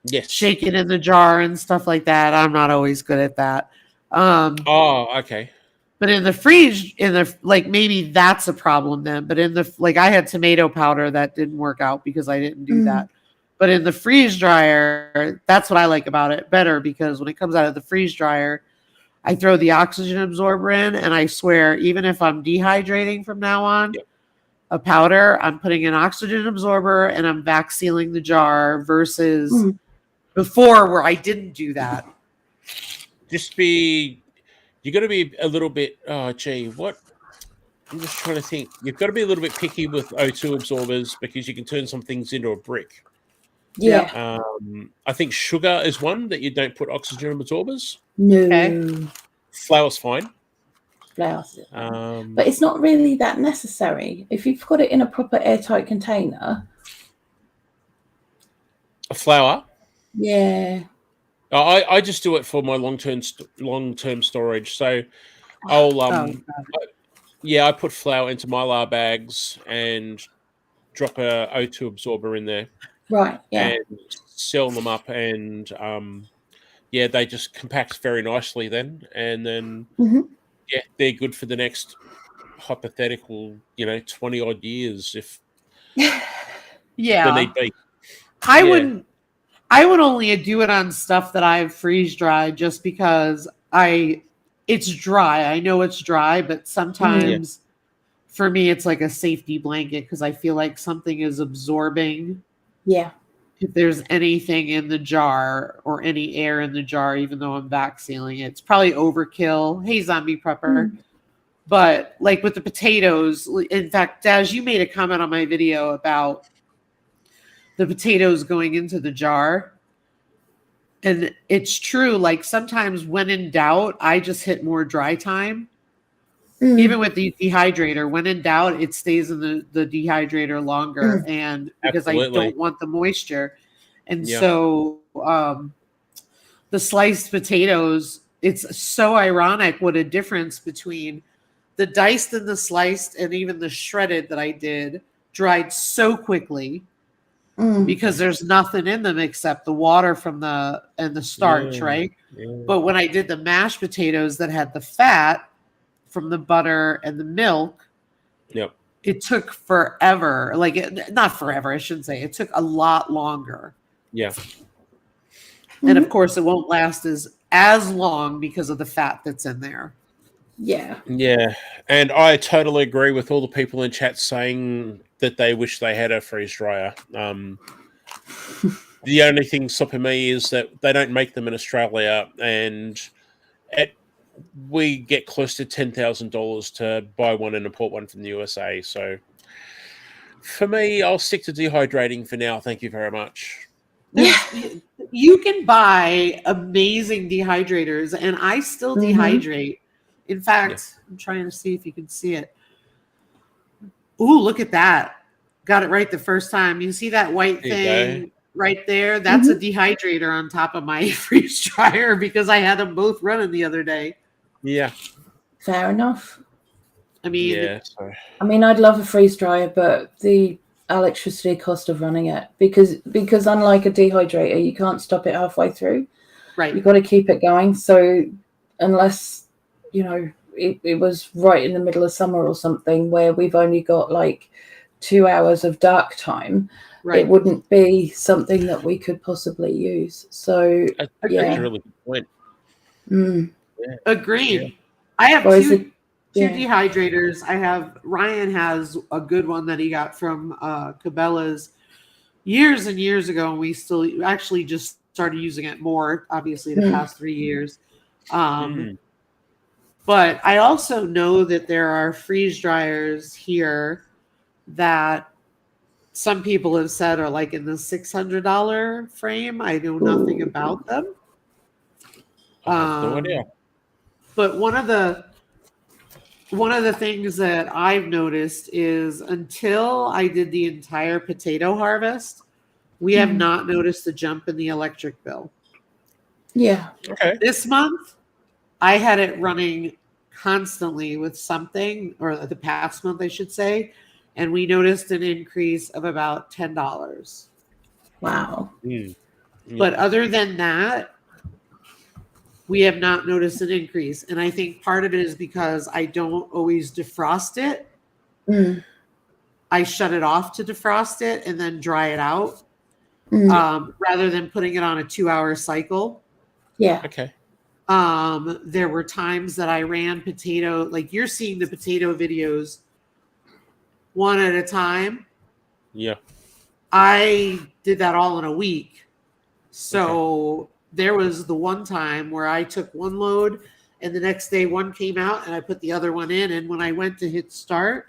Yes. shake it in the jar and stuff like that. I'm not always good at that. Okay. But in the freeze, like maybe that's a problem then. But in the like, I had tomato powder that didn't work out because I didn't do that. But in the freeze dryer, that's what I like about it better, because when it comes out of the freeze dryer, I throw the oxygen absorber in, and I swear, even if I'm dehydrating from now on, a powder, I'm putting an oxygen absorber and I'm vac sealing the jar versus before where I didn't do that. You got to be a little bit. Oh, gee, what? I'm just trying to think. You've got to be a little bit picky with O2 absorbers because you can turn some things into a brick. Yeah. I think sugar is one that you don't put oxygen absorbers. No. Okay. Flour's fine. Flour's but it's not really that necessary. If you've got it in a proper airtight container. A flour? Yeah. I just do it for my long-term storage. So I'll I put flour into Mylar bags and drop a O2 absorber in there. Right. Yeah. And seal them up, and they just compact very nicely then, and then they're good for the next hypothetical 20 odd years if the need be. I would only do it on stuff that I've freeze dried, just because it's dry. I know it's dry, but sometimes for me it's like a safety blanket, because I feel like something is absorbing. Yeah. If there's anything in the jar or any air in the jar, even though I'm vac sealing it, it's probably overkill. Hey, zombie prepper. But like with the potatoes, in fact, Daz, you made a comment on my video about the potatoes going into the jar. And it's true. Like sometimes when in doubt, I just hit more dry time. Even with the dehydrator, when in doubt, it stays in the dehydrator longer, and because I don't want the moisture. And so the sliced potatoes, it's so ironic what a difference between the diced and the sliced and even the shredded that I did dried so quickly, because there's nothing in them except the water from the starch, right? But when I did the mashed potatoes that had the fat from the butter and the milk, it took forever. Like not forever, I shouldn't say. It took a lot longer. And of course, it won't last as long because of the fat that's in there. Yeah. And I totally agree with all the people in chat saying that they wish they had a freeze dryer. The only thing stopping me is that they don't make them in Australia, and we get close to $10,000 to buy one and import one from the USA. So for me, I'll stick to dehydrating for now. Thank you very much. You can buy amazing dehydrators, and I still dehydrate. In fact, I'm trying to see if you can see it. Ooh, look at that. Got it right the first time. You see that white thing right there? That's a dehydrator on top of my freeze dryer, because I had them both running the other day. Yeah. Fair enough. I mean, I'd love a freeze dryer, but the electricity cost of running it, because unlike a dehydrator, you can't stop it halfway through. Right. You've got to keep it going. So unless, it was right in the middle of summer or something where we've only got like 2 hours of dark time, it wouldn't be something that we could possibly use. So that's a really good point. Agreed. Yeah. I have two dehydrators. Ryan has a good one that he got from Cabela's years and years ago, and we still actually just started using it more, obviously, the past 3 years. But I also know that there are freeze dryers here that some people have said are like in the $600 frame. I know nothing about them. No idea. But one of the things that I've noticed is, until I did the entire potato harvest, we have not noticed a jump in the electric bill. Yeah. Okay. This month, I had it running constantly with something, or the past month, I should say, and we noticed an increase of about $10. Wow. But other than that, we have not noticed an increase. And I think part of it is because I don't always defrost it. I shut it off to defrost it and then dry it out, rather than putting it on a 2-hour cycle. Yeah. Okay. There were times that I ran potato, like you're seeing the potato videos one at a time. Yeah. I did that all in a week. So there was the one time where I took one load and the next day one came out and I put the other one in. And when I went to hit start,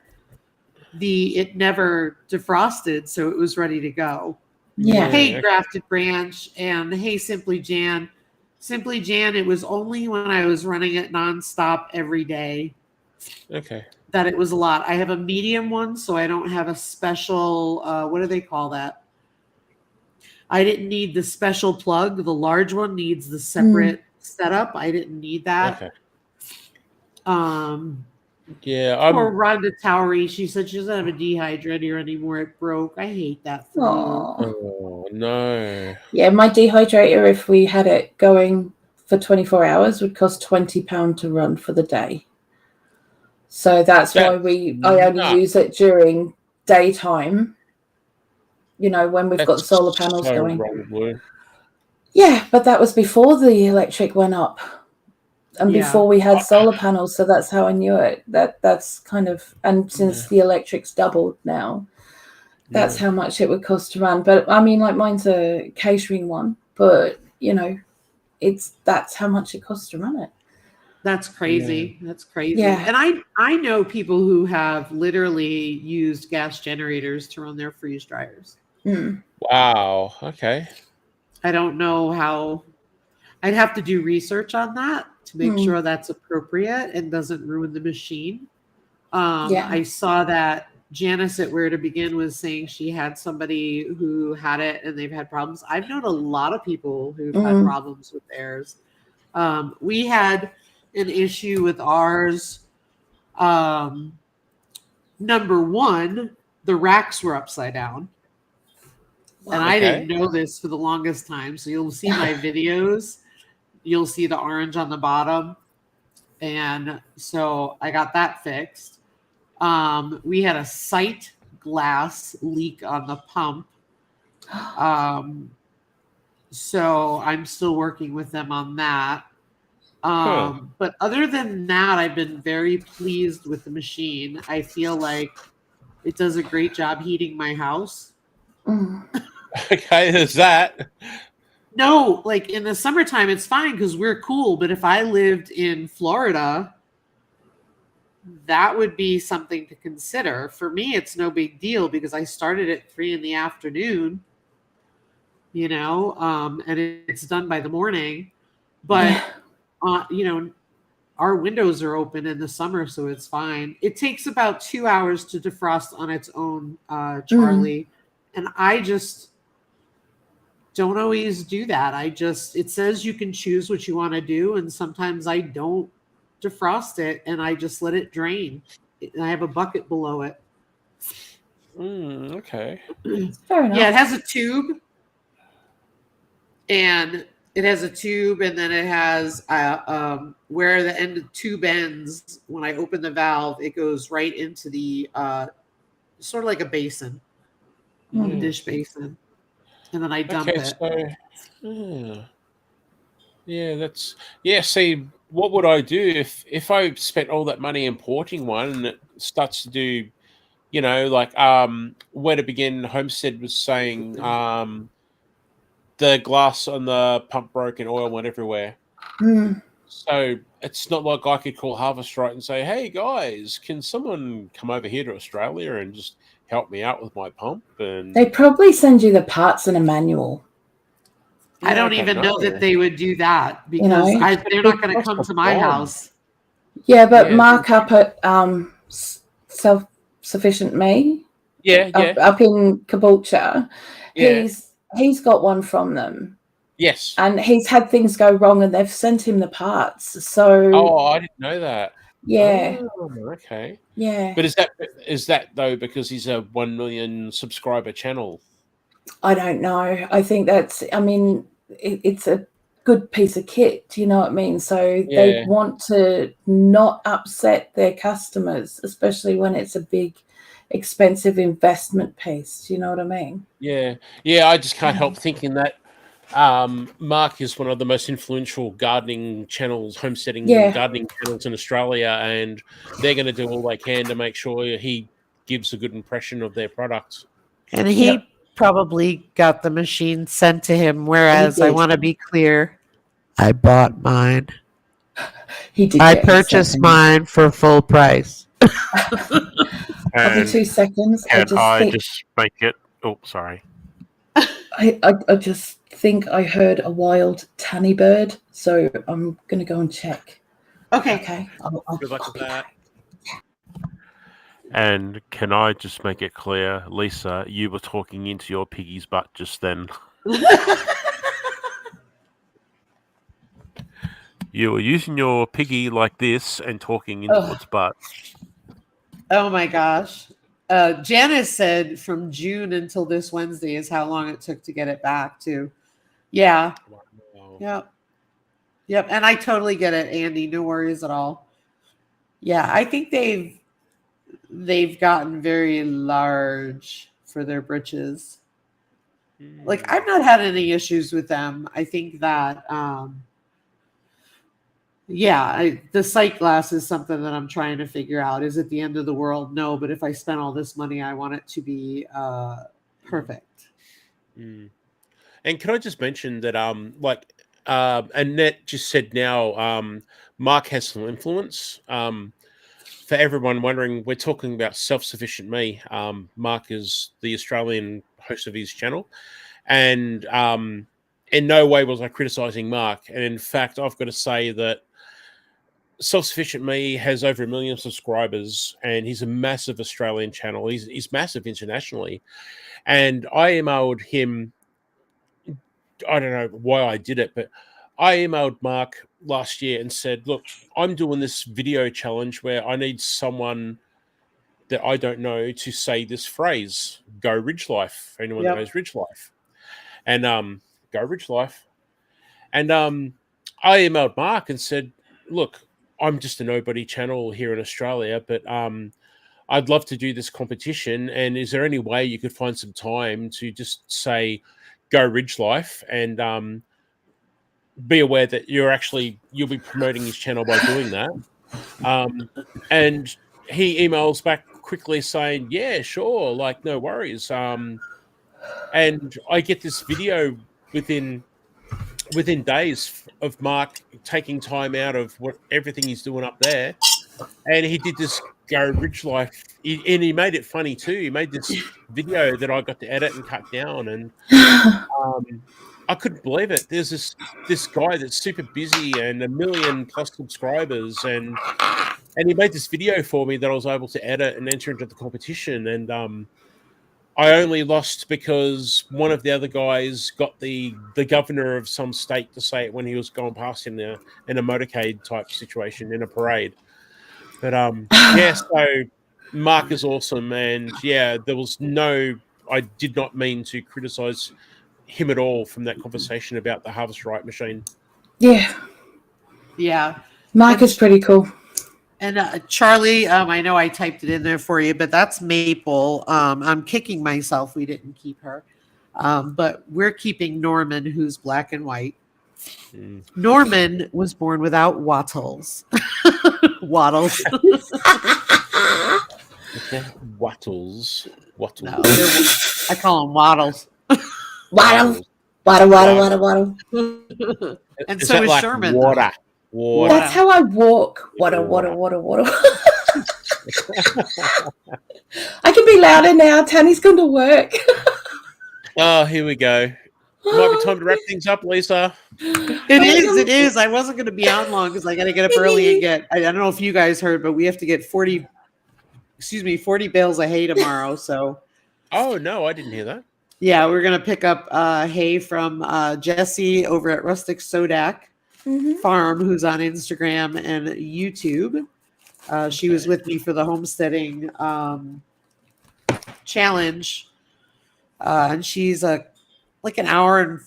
it never defrosted. So it was ready to go. Yeah. Hey, Grafted Branch, and hey, Simply Jan. Simply Jan, it was only when I was running it nonstop every day. Okay. That it was a lot. I have a medium one, so I don't have a special, what do they call that? I didn't need the special plug. The large one needs the separate setup. I didn't need that. Okay. Yeah. Poor Rhonda Towery. She said she doesn't have a dehydrator anymore. It broke. I hate that for you. Oh, no. Yeah, my dehydrator, if we had it going for 24 hours, would cost £20 to run for the day. So that's why I only use it during daytime, when we've got the solar panels going. Wrong, yeah, but that was before the electric went up and before we had solar panels. So that's how I knew it. That's kind of, and since the electric's doubled now, that's how much it would cost to run. But I mean, like mine's a catering one, but that's how much it costs to run it. That's crazy. Yeah. That's crazy. Yeah. And I know people who have literally used gas generators to run their freeze dryers. Wow. Okay. I don't know how. I'd have to do research on that to make sure that's appropriate and doesn't ruin the machine. I saw that Janice at Where to Begin was saying she had somebody who had it and they've had problems. I've known a lot of people who've had problems with theirs. We had an issue with ours. Number one, the racks were upside down. And I didn't know this for the longest time. So you'll see my videos. You'll see the orange on the bottom. And so I got that fixed. We had a sight glass leak on the pump. So I'm still working with them on that. But other than that, I've been very pleased with the machine. I feel like it does a great job heating my house. Okay, there's that. No, like in the summertime, it's fine because we're cool. But if I lived in Florida, that would be something to consider. For me, it's no big deal because I started at 3 p.m, and it's done by the morning. But, our windows are open in the summer, so it's fine. It takes about 2 hours to defrost on its own, Charlie. And I just don't always do that. It says you can choose what you want to do. And sometimes I don't defrost it and I just let it drain. And I have a bucket below it. Okay. Fair enough. Yeah, it has a tube. And then it has where the end of the tube ends. When I open the valve, it goes right into the sort of like a basin, a dish basin, and then I dump it. See, what would I do if I spent all that money importing one and it starts to do, Where to Begin Homestead was saying, the glass on the pump broke and oil went everywhere. So it's not like I could call Harvest Right and say, hey guys, can someone come over here to Australia and just help me out with my pump? And they probably send you the parts in a manual. I don't even know that they would do that because they're not going to come to my house. Yeah, but Mark up at Self-Sufficient Me, up in Caboolture, he's got one from them. Yes. And he's had things go wrong and they've sent him the parts. So I didn't know that. Yeah. Oh, okay. Yeah. But is that though because he's a 1 million subscriber channel? I don't know. I think it's a good piece of kit. Do you know what I mean? So they want to not upset their customers, especially when it's a big, expensive investment piece. Do you know what I mean? Yeah. I just can't help thinking that Mark is one of the most influential gardening channels, homesteading gardening channels in Australia, and they're going to do all they can to make sure he gives a good impression of their products. And he probably got the machine sent to him, whereas I want to be clear, I bought mine. He did. I purchased mine for full price. I'll be 2 seconds. I just make it. Oh, sorry. I just think I heard a wild tanny bird, so I'm going to go and check. Okay. I'll Good luck with that. And can I just make it clear, Lisa, you were talking into your piggy's butt just then. You were using your piggy like this and talking into its butt. Oh my gosh. Janice said from June until this Wednesday is how long it took to get it back to. Yeah. Wow. Yep. And I totally get it, Andy. No worries at all. Yeah, I think they've gotten very large for their britches. Like, I've not had any issues with them. I think that the sight glass is something that I'm trying to figure out. Is it the end of the world? No, but if I spend all this money, I want it to be perfect. And can I just mention that Annette just said now, Mark has some influence. For everyone wondering, we're talking about Self-Sufficient Me. Mark is the Australian host of his channel, and in no way was I criticizing Mark. And in fact, I've got to say that Self-Sufficient Me has over 1 million subscribers, and he's a massive Australian channel. He's massive internationally. And I emailed him, I don't know why I did it, but I emailed Mark last year and said, look, I'm doing this video challenge where I need someone that I don't know to say this phrase, go Ridge Life, for anyone that knows Ridge Life. And go Ridge Life. And I emailed Mark and said, look, I'm just a nobody channel here in Australia, but I'd love to do this competition. And is there any way you could find some time to just say, go Ridge Life, and be aware that you'll be promoting his channel by doing that. And he emails back quickly saying, yeah, sure, like no worries. And I get this video within days of Mark taking time out of everything he's doing up there, and he did this go Ridge Life, and he made it funny too. He made this video that I got to edit and cut down, and I couldn't believe it. There's this guy that's super busy and 1 million+ subscribers, and he made this video for me that I was able to edit and enter into the competition. And I only lost because one of the other guys got the governor of some state to say it when he was going past in a motorcade type situation in a parade. But so Mark is awesome, and I did not mean to criticize him at all from that conversation about the Harvest Right machine. Yeah. Mark is pretty cool. And Charlie, I know I typed it in there for you, but that's Maple. I'm kicking myself we didn't keep her. But we're keeping Norman, who's black and white. Norman was born without wattles. Wattles. Wattles. No, I call them wattles. Waddle. And so is Sherman. Water. That's how I walk. Waddle. I can be louder now. Tanny's gone to work. Oh, here we go. Might be time to wrap things up, Lisa. It is. I wasn't going to be on long because I got to get up early and get, I don't know if you guys heard, but we have to get 40 bales of hay tomorrow. So. Oh, no, I didn't hear that. Yeah, we're going to pick up hay from Jesse over at Rustic Sodak Farm, who's on Instagram and YouTube. She was with me for the homesteading challenge and she's like an hour and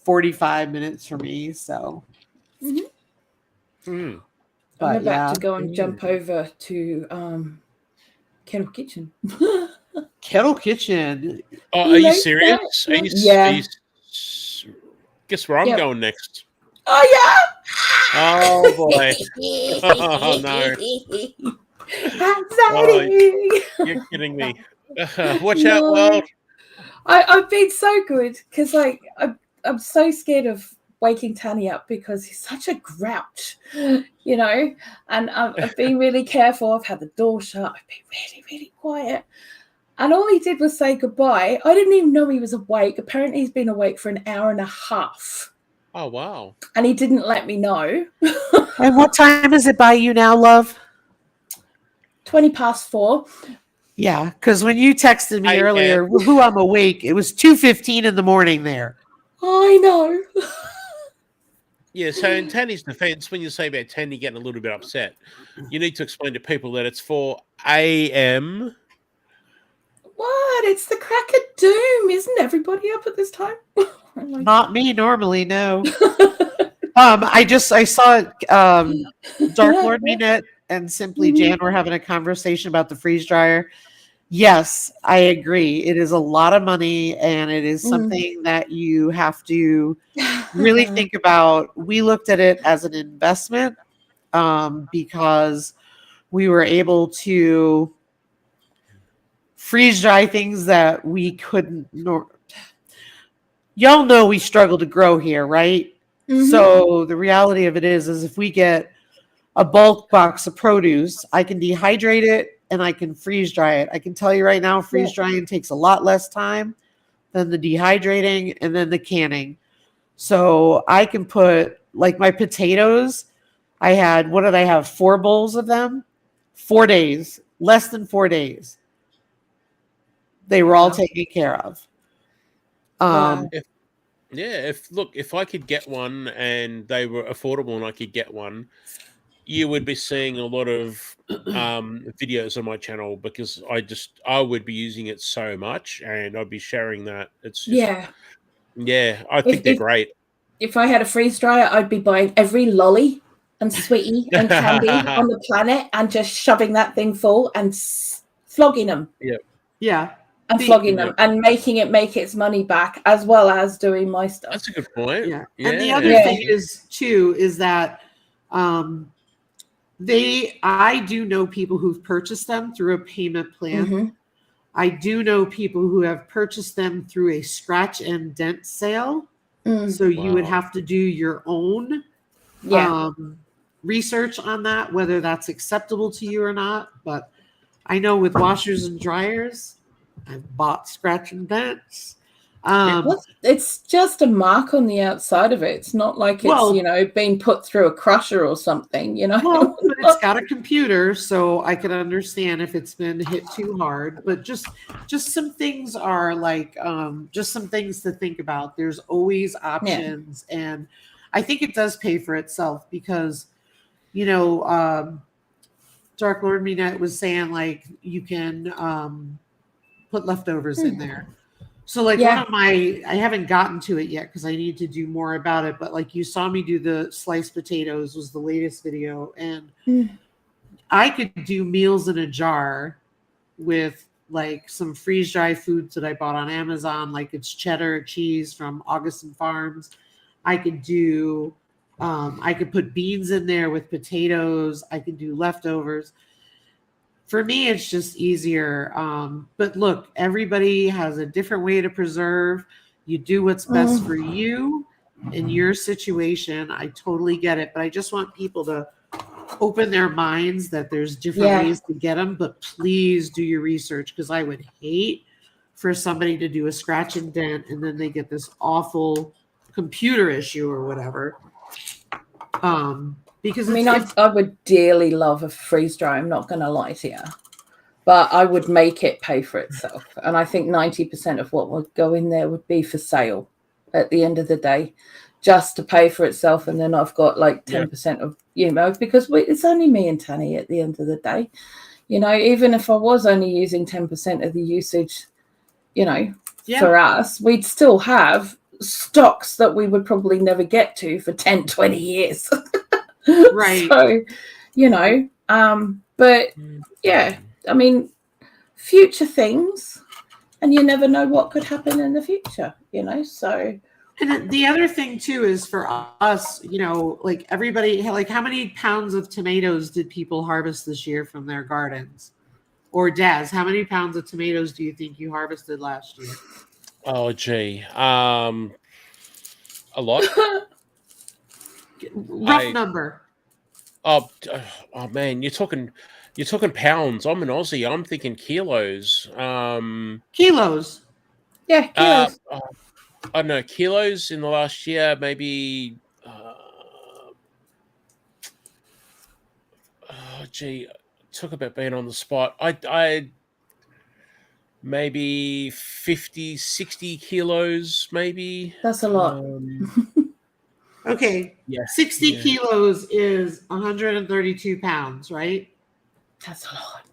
45 minutes for me. So, I'm but about to go and jump over to Kettle Kitchen. Kettle Kitchen. Oh, are you serious? Are you, Yeah. Guess where I'm going next? Oh yeah. Oh boy. Oh no. Anxiety. You're kidding me. Watch out, world. I've been so good because like I'm so scared of waking Tanny up because he's such a grouch, you know. And I've been really careful. I've had the door shut. I've been really, really quiet. And all he did was say goodbye. I didn't even know he was awake. Apparently, he's been awake for an hour and a half. Oh wow! And he didn't let me know. And what time is it by you now, love? 4:20. Yeah, because when you texted me earlier, who I'm awake, it was 2:15 in the morning there. I know. Yeah, so in Tanny's defense, when you say about Tanny getting a little bit upset, you need to explain to people that it's 4 a.m. What? It's the crack of doom. Isn't everybody up at this time? Not me normally, no. I saw Dark Lord Minette and Simply Jan were having a conversation about the freeze dryer. Yes, I agree. It is a lot of money, and it is something that you have to really think about. We looked at it as an investment because we were able to freeze dry things that we couldn't. Y'all know we struggle to grow here, right? So the reality of it is if we get a bulk box of produce, I can dehydrate it and I can freeze dry it. I can tell you right now, freeze drying takes a lot less time than the dehydrating and then the canning. So I can put, like my potatoes, I had, what did I have? 4 bowls of them? 4 days, less than 4 days. They were all taken care of. If I could get one and they were affordable and I could get one, you would be seeing a lot of videos on my channel because I would be using it so much and I'd be sharing that. It's just, I think they're great. If I had a freeze dryer, I'd be buying every lolly and sweetie and candy on the planet and just shoving that thing full and flogging them. Yeah. And flogging them and making it make its money back as well as doing my stuff. That's a good point. Yeah. And the other thing is that I do know people who've purchased them through a payment plan. I do know people who have purchased them through a scratch and dent sale. So you would have to do your own research on that, whether that's acceptable to you or not. But I know with washers and dryers, I've bought scratch and dents. It's just a mark on the outside of it. It's not like it's being put through a crusher or something, Well, but it's got a computer, so I can understand if it's been hit too hard. But just some things are like just some things to think about. There's always options, and I think it does pay for itself because Dark Lord Minette was saying like you can put leftovers in there. So like one of I haven't gotten to it yet because I need to do more about it. But like you saw me do the sliced potatoes was the latest video. And I could do meals in a jar with like some freeze dry foods that I bought on Amazon. Like it's cheddar cheese from Augustin Farms. I could do, I could put beans in there with potatoes. I could do leftovers. For me, it's just easier. But look, everybody has a different way to preserve. You do what's best for you in your situation. I totally get it. But I just want people to open their minds that there's different ways to get them. But please do your research because I would hate for somebody to do a scratch and dent and then they get this awful computer issue or whatever. Because I would dearly love a freeze dry. I'm not going to lie to you, but I would make it pay for itself. And I think 90% of what would go in there would be for sale at the end of the day, just to pay for itself. And then I've got like 10% of, because it's only me and Tanny at the end of the day. Even if I was only using 10% of the usage, for us, we'd still have stocks that we would probably never get to for 10, 20 years. Right. So, you know, but yeah, I mean, future things, and you never know what could happen in the future, you know, so. And the other thing too is for us, you know, like everybody, like how many pounds of tomatoes did people harvest this year from their gardens? Or Daz, how many pounds of tomatoes do you think you harvested last year? Oh, gee. A lot. Rough number. Oh, man, you're talking pounds. I'm an Aussie. I'm thinking kilos. Kilos. Yeah, kilos. I don't know, kilos in the last year, maybe. Talk about being on the spot. I maybe 50, 60 kilos, maybe. That's a lot. Okay. Yeah. 60 kilos is 132 pounds, right? That's a lot.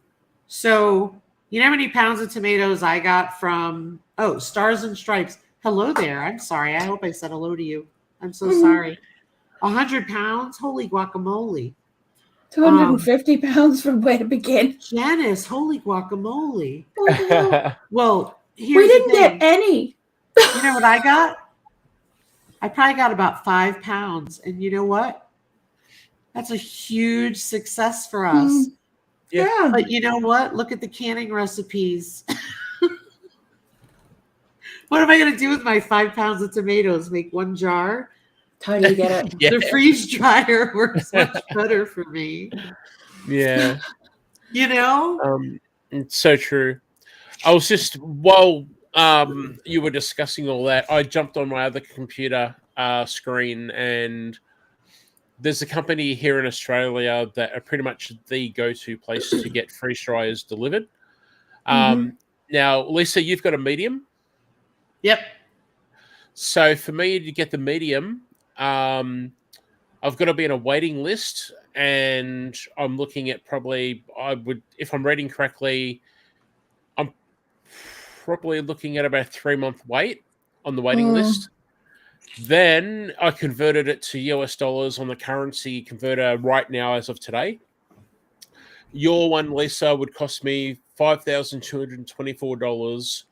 So, you know how many pounds of tomatoes I got from, Stars and Stripes. Hello there. I'm sorry. I hope I said hello to you. I'm so sorry. 100 pounds? Holy guacamole. 250 pounds from where to begin. Janice, holy guacamole. Oh, Well, we didn't get any. You know what I got? I probably got about 5 pounds. And you know what? That's a huge success for us. Yeah. But you know what? Look at the canning recipes. What am I going to do with my 5 pounds of tomatoes? Make one jar? Totally get it. Yeah. The freeze dryer works much better for me. Yeah. You know? It's so true. I was just, while you were discussing all that, I jumped on my other computer screen, and there's a company here in Australia that are pretty much the go-to place to get freeze dryers delivered. Now, Lisa, you've got a medium. Yep. So for me to get the medium, I've got to be in a waiting list, and I'm looking at if I'm reading correctly, I'm probably looking at about a 3-month wait on the waiting list. Then I converted it to US dollars on the currency converter right now as of today. Your one, Lisa, would cost me $5,224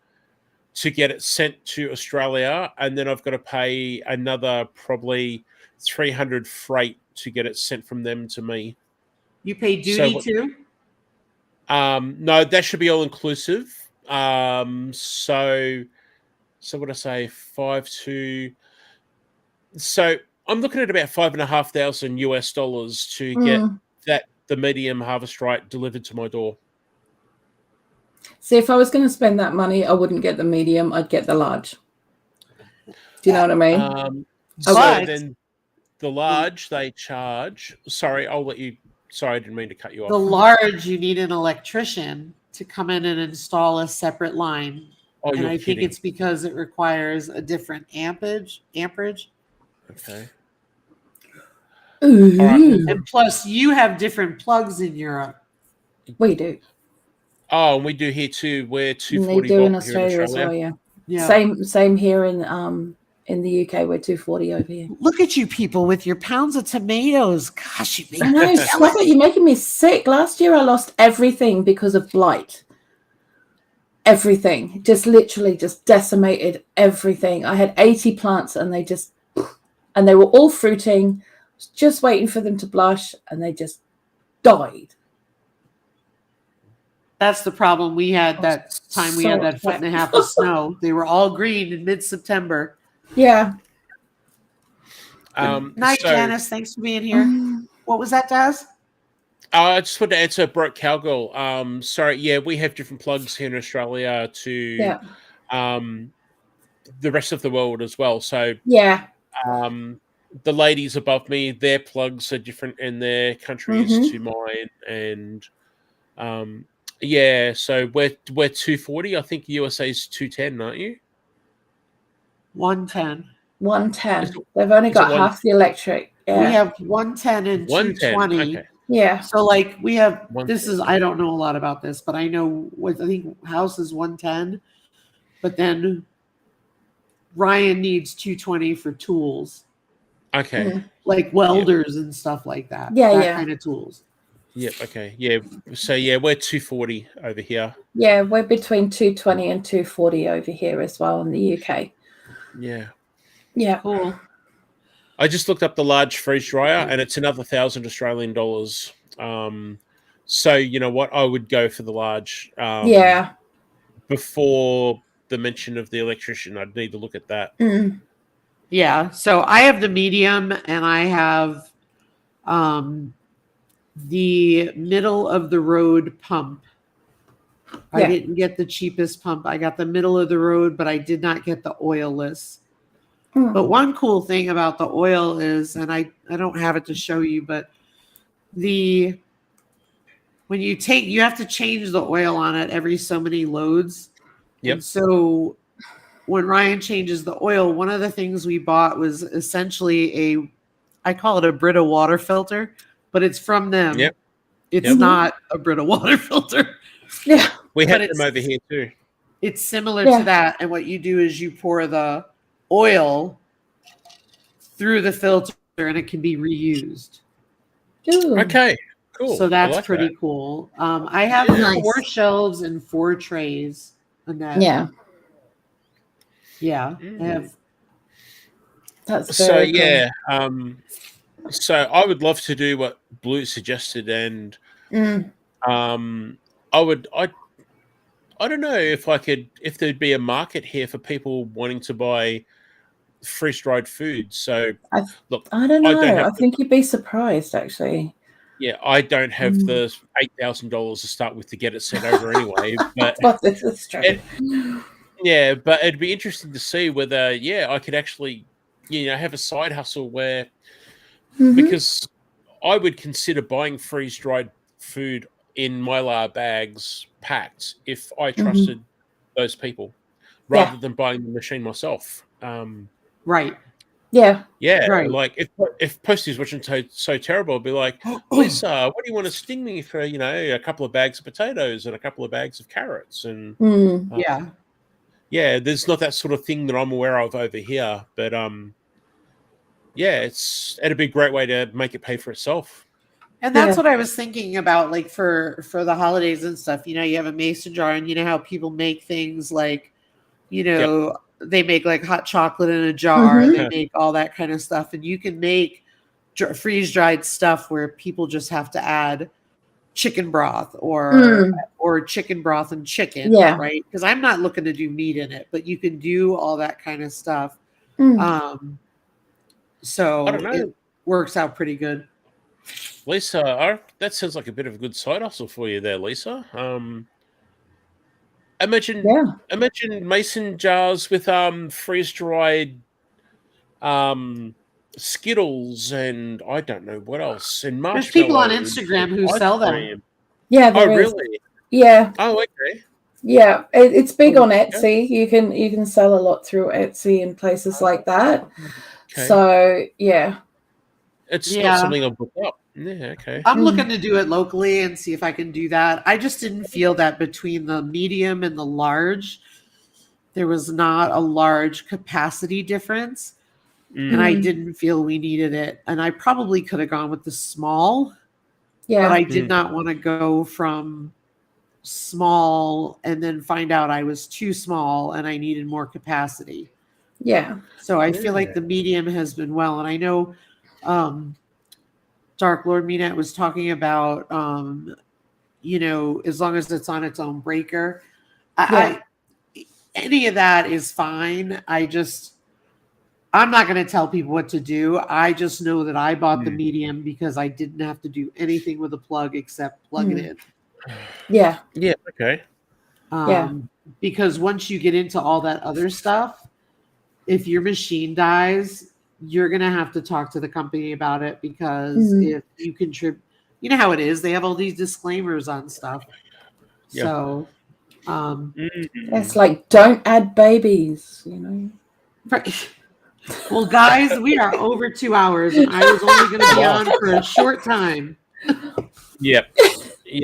to get it sent to Australia, and then I've got to pay another probably $300 freight to get it sent from them to me. You pay duty too? No, that should be all inclusive. So what I say, 5 So I'm looking at about $5,500 US dollars to get the medium harvest right delivered to my door. See, if I was going to spend that money, I wouldn't get the medium. I'd get the large. Do you know what I mean? Then the large they charge. Sorry, I'll let you. Sorry, I didn't mean to cut you off. The large, you need an electrician to come in and install a separate line. Oh, and I kidding. think it's because it requires a different amperage. Okay. Ooh. All right. And plus, you have different plugs in Europe. We do. Oh, and we do here too. We're 240 they do in volt here in Australia as Australia. well, yeah. Same here in the UK. We're 240 over here. Look at you people with your pounds of tomatoes. Gosh, you make I know, stop it. You're making me sick. Last year I lost everything because of blight. Everything. Just literally just decimated everything. I had 80 plants and they were all fruiting, just waiting for them to blush, and they just died. That's the problem we had that time. We had that 1.5 foot of snow. They were all green in mid-September. Yeah. Night, Janice. Thanks for being here. What was that, Daz? I just wanted to answer Broke Cowgirl. Sorry, yeah, we have different plugs here in Australia to the rest of the world as well. So the ladies above me, their plugs are different in their countries to mine, and so we're 240. I think USA's 210, aren't you? 110. 110. They've only got half the electric. Yeah. We have 110 and 220. Okay. Yeah. So like we have I don't know a lot about this, but I know I think house is 110 but then Ryan needs 220 for tools, Okay. like welders and stuff like that. Yeah, that yeah. kind of tools. Yep. Okay. Yeah. So yeah, we're 240 over here. Yeah, we're between 220 and 240 over here as well in the UK. Yeah. Yeah. Cool. I just looked up the large freeze dryer, and it's another $1,000 Australian dollars. So you know what? I would go for the large. Yeah. Before the mention of the electrician, I'd need to look at that. Mm. Yeah. So I have the medium, and I have the middle of the road pump. I Yeah. didn't get the cheapest pump. I got the middle of the road, but I did not get the oilless. Mm. But one cool thing about the oil is, and I don't have it to show you, but when you have to change the oil on it every so many loads. Yep. And so when Ryan changes the oil, one of the things we bought was essentially I call it a Brita water filter, but it's from them. Yep. It's Yep. not a Brita water filter. Yeah. We have But them over here too. It's similar Yeah. to that. And what you do is you pour the oil through the filter and it can be reused. Ooh. Okay. Cool. So that's I like pretty that. cool. I have Nice. 4 shelves and 4 trays. Annette. Yeah. Yeah. Mm. I have. That's So very cool. yeah. So I would love to do what Blue suggested, and Mm. I don't know if there'd be a market here for people wanting to buy freeze dried food. So look, I don't know. don't have I think you'd be surprised, actually. yeah, I don't have the $8,000 to start with to get it sent over anyway. But Well, this is true. yeah, but it'd be interesting to see whether I could actually have a side hustle where because I would consider buying freeze dried food in Mylar bags packed if I trusted those people rather than buying the machine myself. Right. Yeah. Yeah, Right. like if Posty's watching so terrible, I'd be like, Lisa, what do you want to sting me for? A couple of bags of potatoes and a couple of bags of carrots, and Yeah. yeah, there's not that sort of thing that I'm aware of over here, but yeah, it'd be a great way to make it pay for itself. And that's what I was thinking about, like for the holidays and stuff. You have a mason jar, and you know how people make things like, they make like hot chocolate in a jar. They make all that kind of stuff, and you can make freeze dried stuff where people just have to add chicken broth or chicken broth and chicken, right? Because I'm not looking to do meat in it, but you can do all that kind of stuff. So I don't know. it works out pretty good. Lisa, that sounds like a bit of a good side hustle for you there, Lisa. Imagine mason jars with freeze dried Skittles and I don't know what else, and marshmallows. There's people on Instagram who sell them. Yeah. Oh, really? Yeah. Oh, okay. Yeah, it's big on Etsy. You can sell a lot through Etsy and places like that. Okay. So yeah, it's not something I'll book up. Yeah, okay. I'm looking to do it locally and see if I can do that. I just didn't feel that between the medium and the large, there was not a large capacity difference. And I didn't feel we needed it. And I probably could have gone with the small. Yeah. But I did not want to go from small and then find out I was too small and I needed more capacity. Yeah. So I feel like the medium has been well. And I know Dark Lord Minette was talking about, as long as it's on its own breaker. Any of that is fine. I'm not going to tell people what to do. I just know that I bought the medium because I didn't have to do anything with a plug except plug it in. Yeah. Yeah. Okay. Because once you get into all that other stuff, if your machine dies, you're going to have to talk to the company about it because if you contribute, you know how it is. They have all these disclaimers on stuff. Yeah. So it's like, don't add babies, Right. Well, guys, we are over 2 hours, and I was only going to be on for a short time. Yep.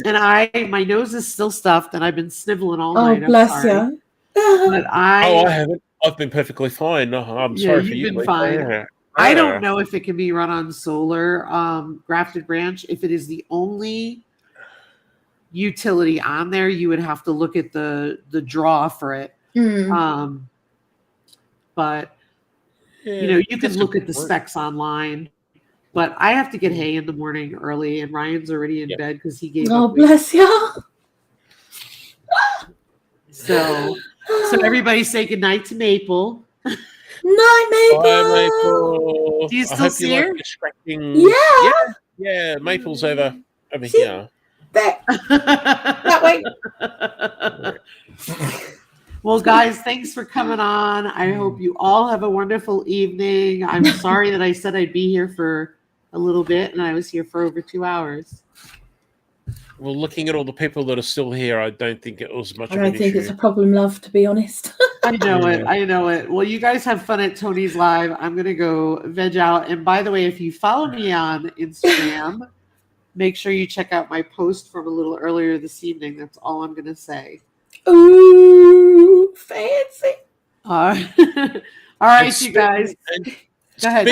And my nose is still stuffed, and I've been sniveling all Oh, night. I'm bless sorry. you. But I haven't. I've been perfectly fine. I'm Yeah, sorry for you've you. been Lisa. fine. Yeah. I don't know if it can be run on solar, grafted branch. If it is the only utility on there, you would have to look at the draw for it. But you know, you can look at the specs online. But I have to get hay in the morning early, and Ryan's already in bed because he gave Oh, up. bless you. So everybody say goodnight to Maple. Night, Maple. Bye, Maple. Do you I still hope see you her? like distracting. Yeah. Yeah. Maple's over See? here. That way. Well, guys, thanks for coming on. I hope you all have a wonderful evening. I'm sorry that I said I'd be here for a little bit, and I was here for over 2 hours. Well, looking at all the people that are still here, I don't think it was much I of an don't think issue. it's a problem, love, to be honest. I know it. I know it. Well, you guys have fun at Tony's Live. I'm going to go veg out. And by the way, if you follow me on Instagram, make sure you check out my post from a little earlier this evening. That's all I'm going to say. Ooh, fancy. All right, you guys. Go ahead.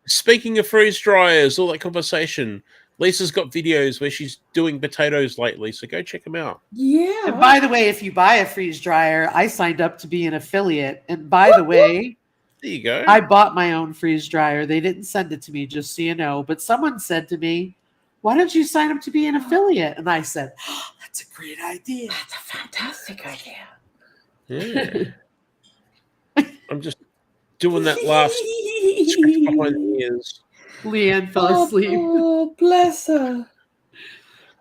Speaking of freeze dryers, all that conversation. Lisa's got videos where she's doing potatoes lately, so go check them out. Yeah. And by the way, if you buy a freeze dryer, I signed up to be an affiliate. And by the way, there you go. I bought my own freeze dryer. They didn't send it to me, just so you know. But someone said to me, "Why don't you sign up to be an affiliate?" And I said, "Oh, that's a great idea. That's a fantastic idea." Yeah. I'm just doing that last scratch behind the ears. Leanne fell asleep. Oh, bless her.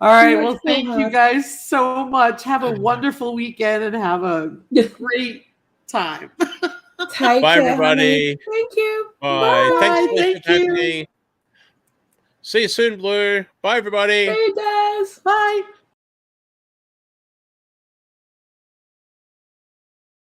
All right. Well, thank you guys so much. Have a wonderful weekend and have a great time. Bye, everybody. Honey. Thank you. Bye. Thanks Thank for having you. me. See you soon, Blue. Bye, everybody. See you, Daz. Bye.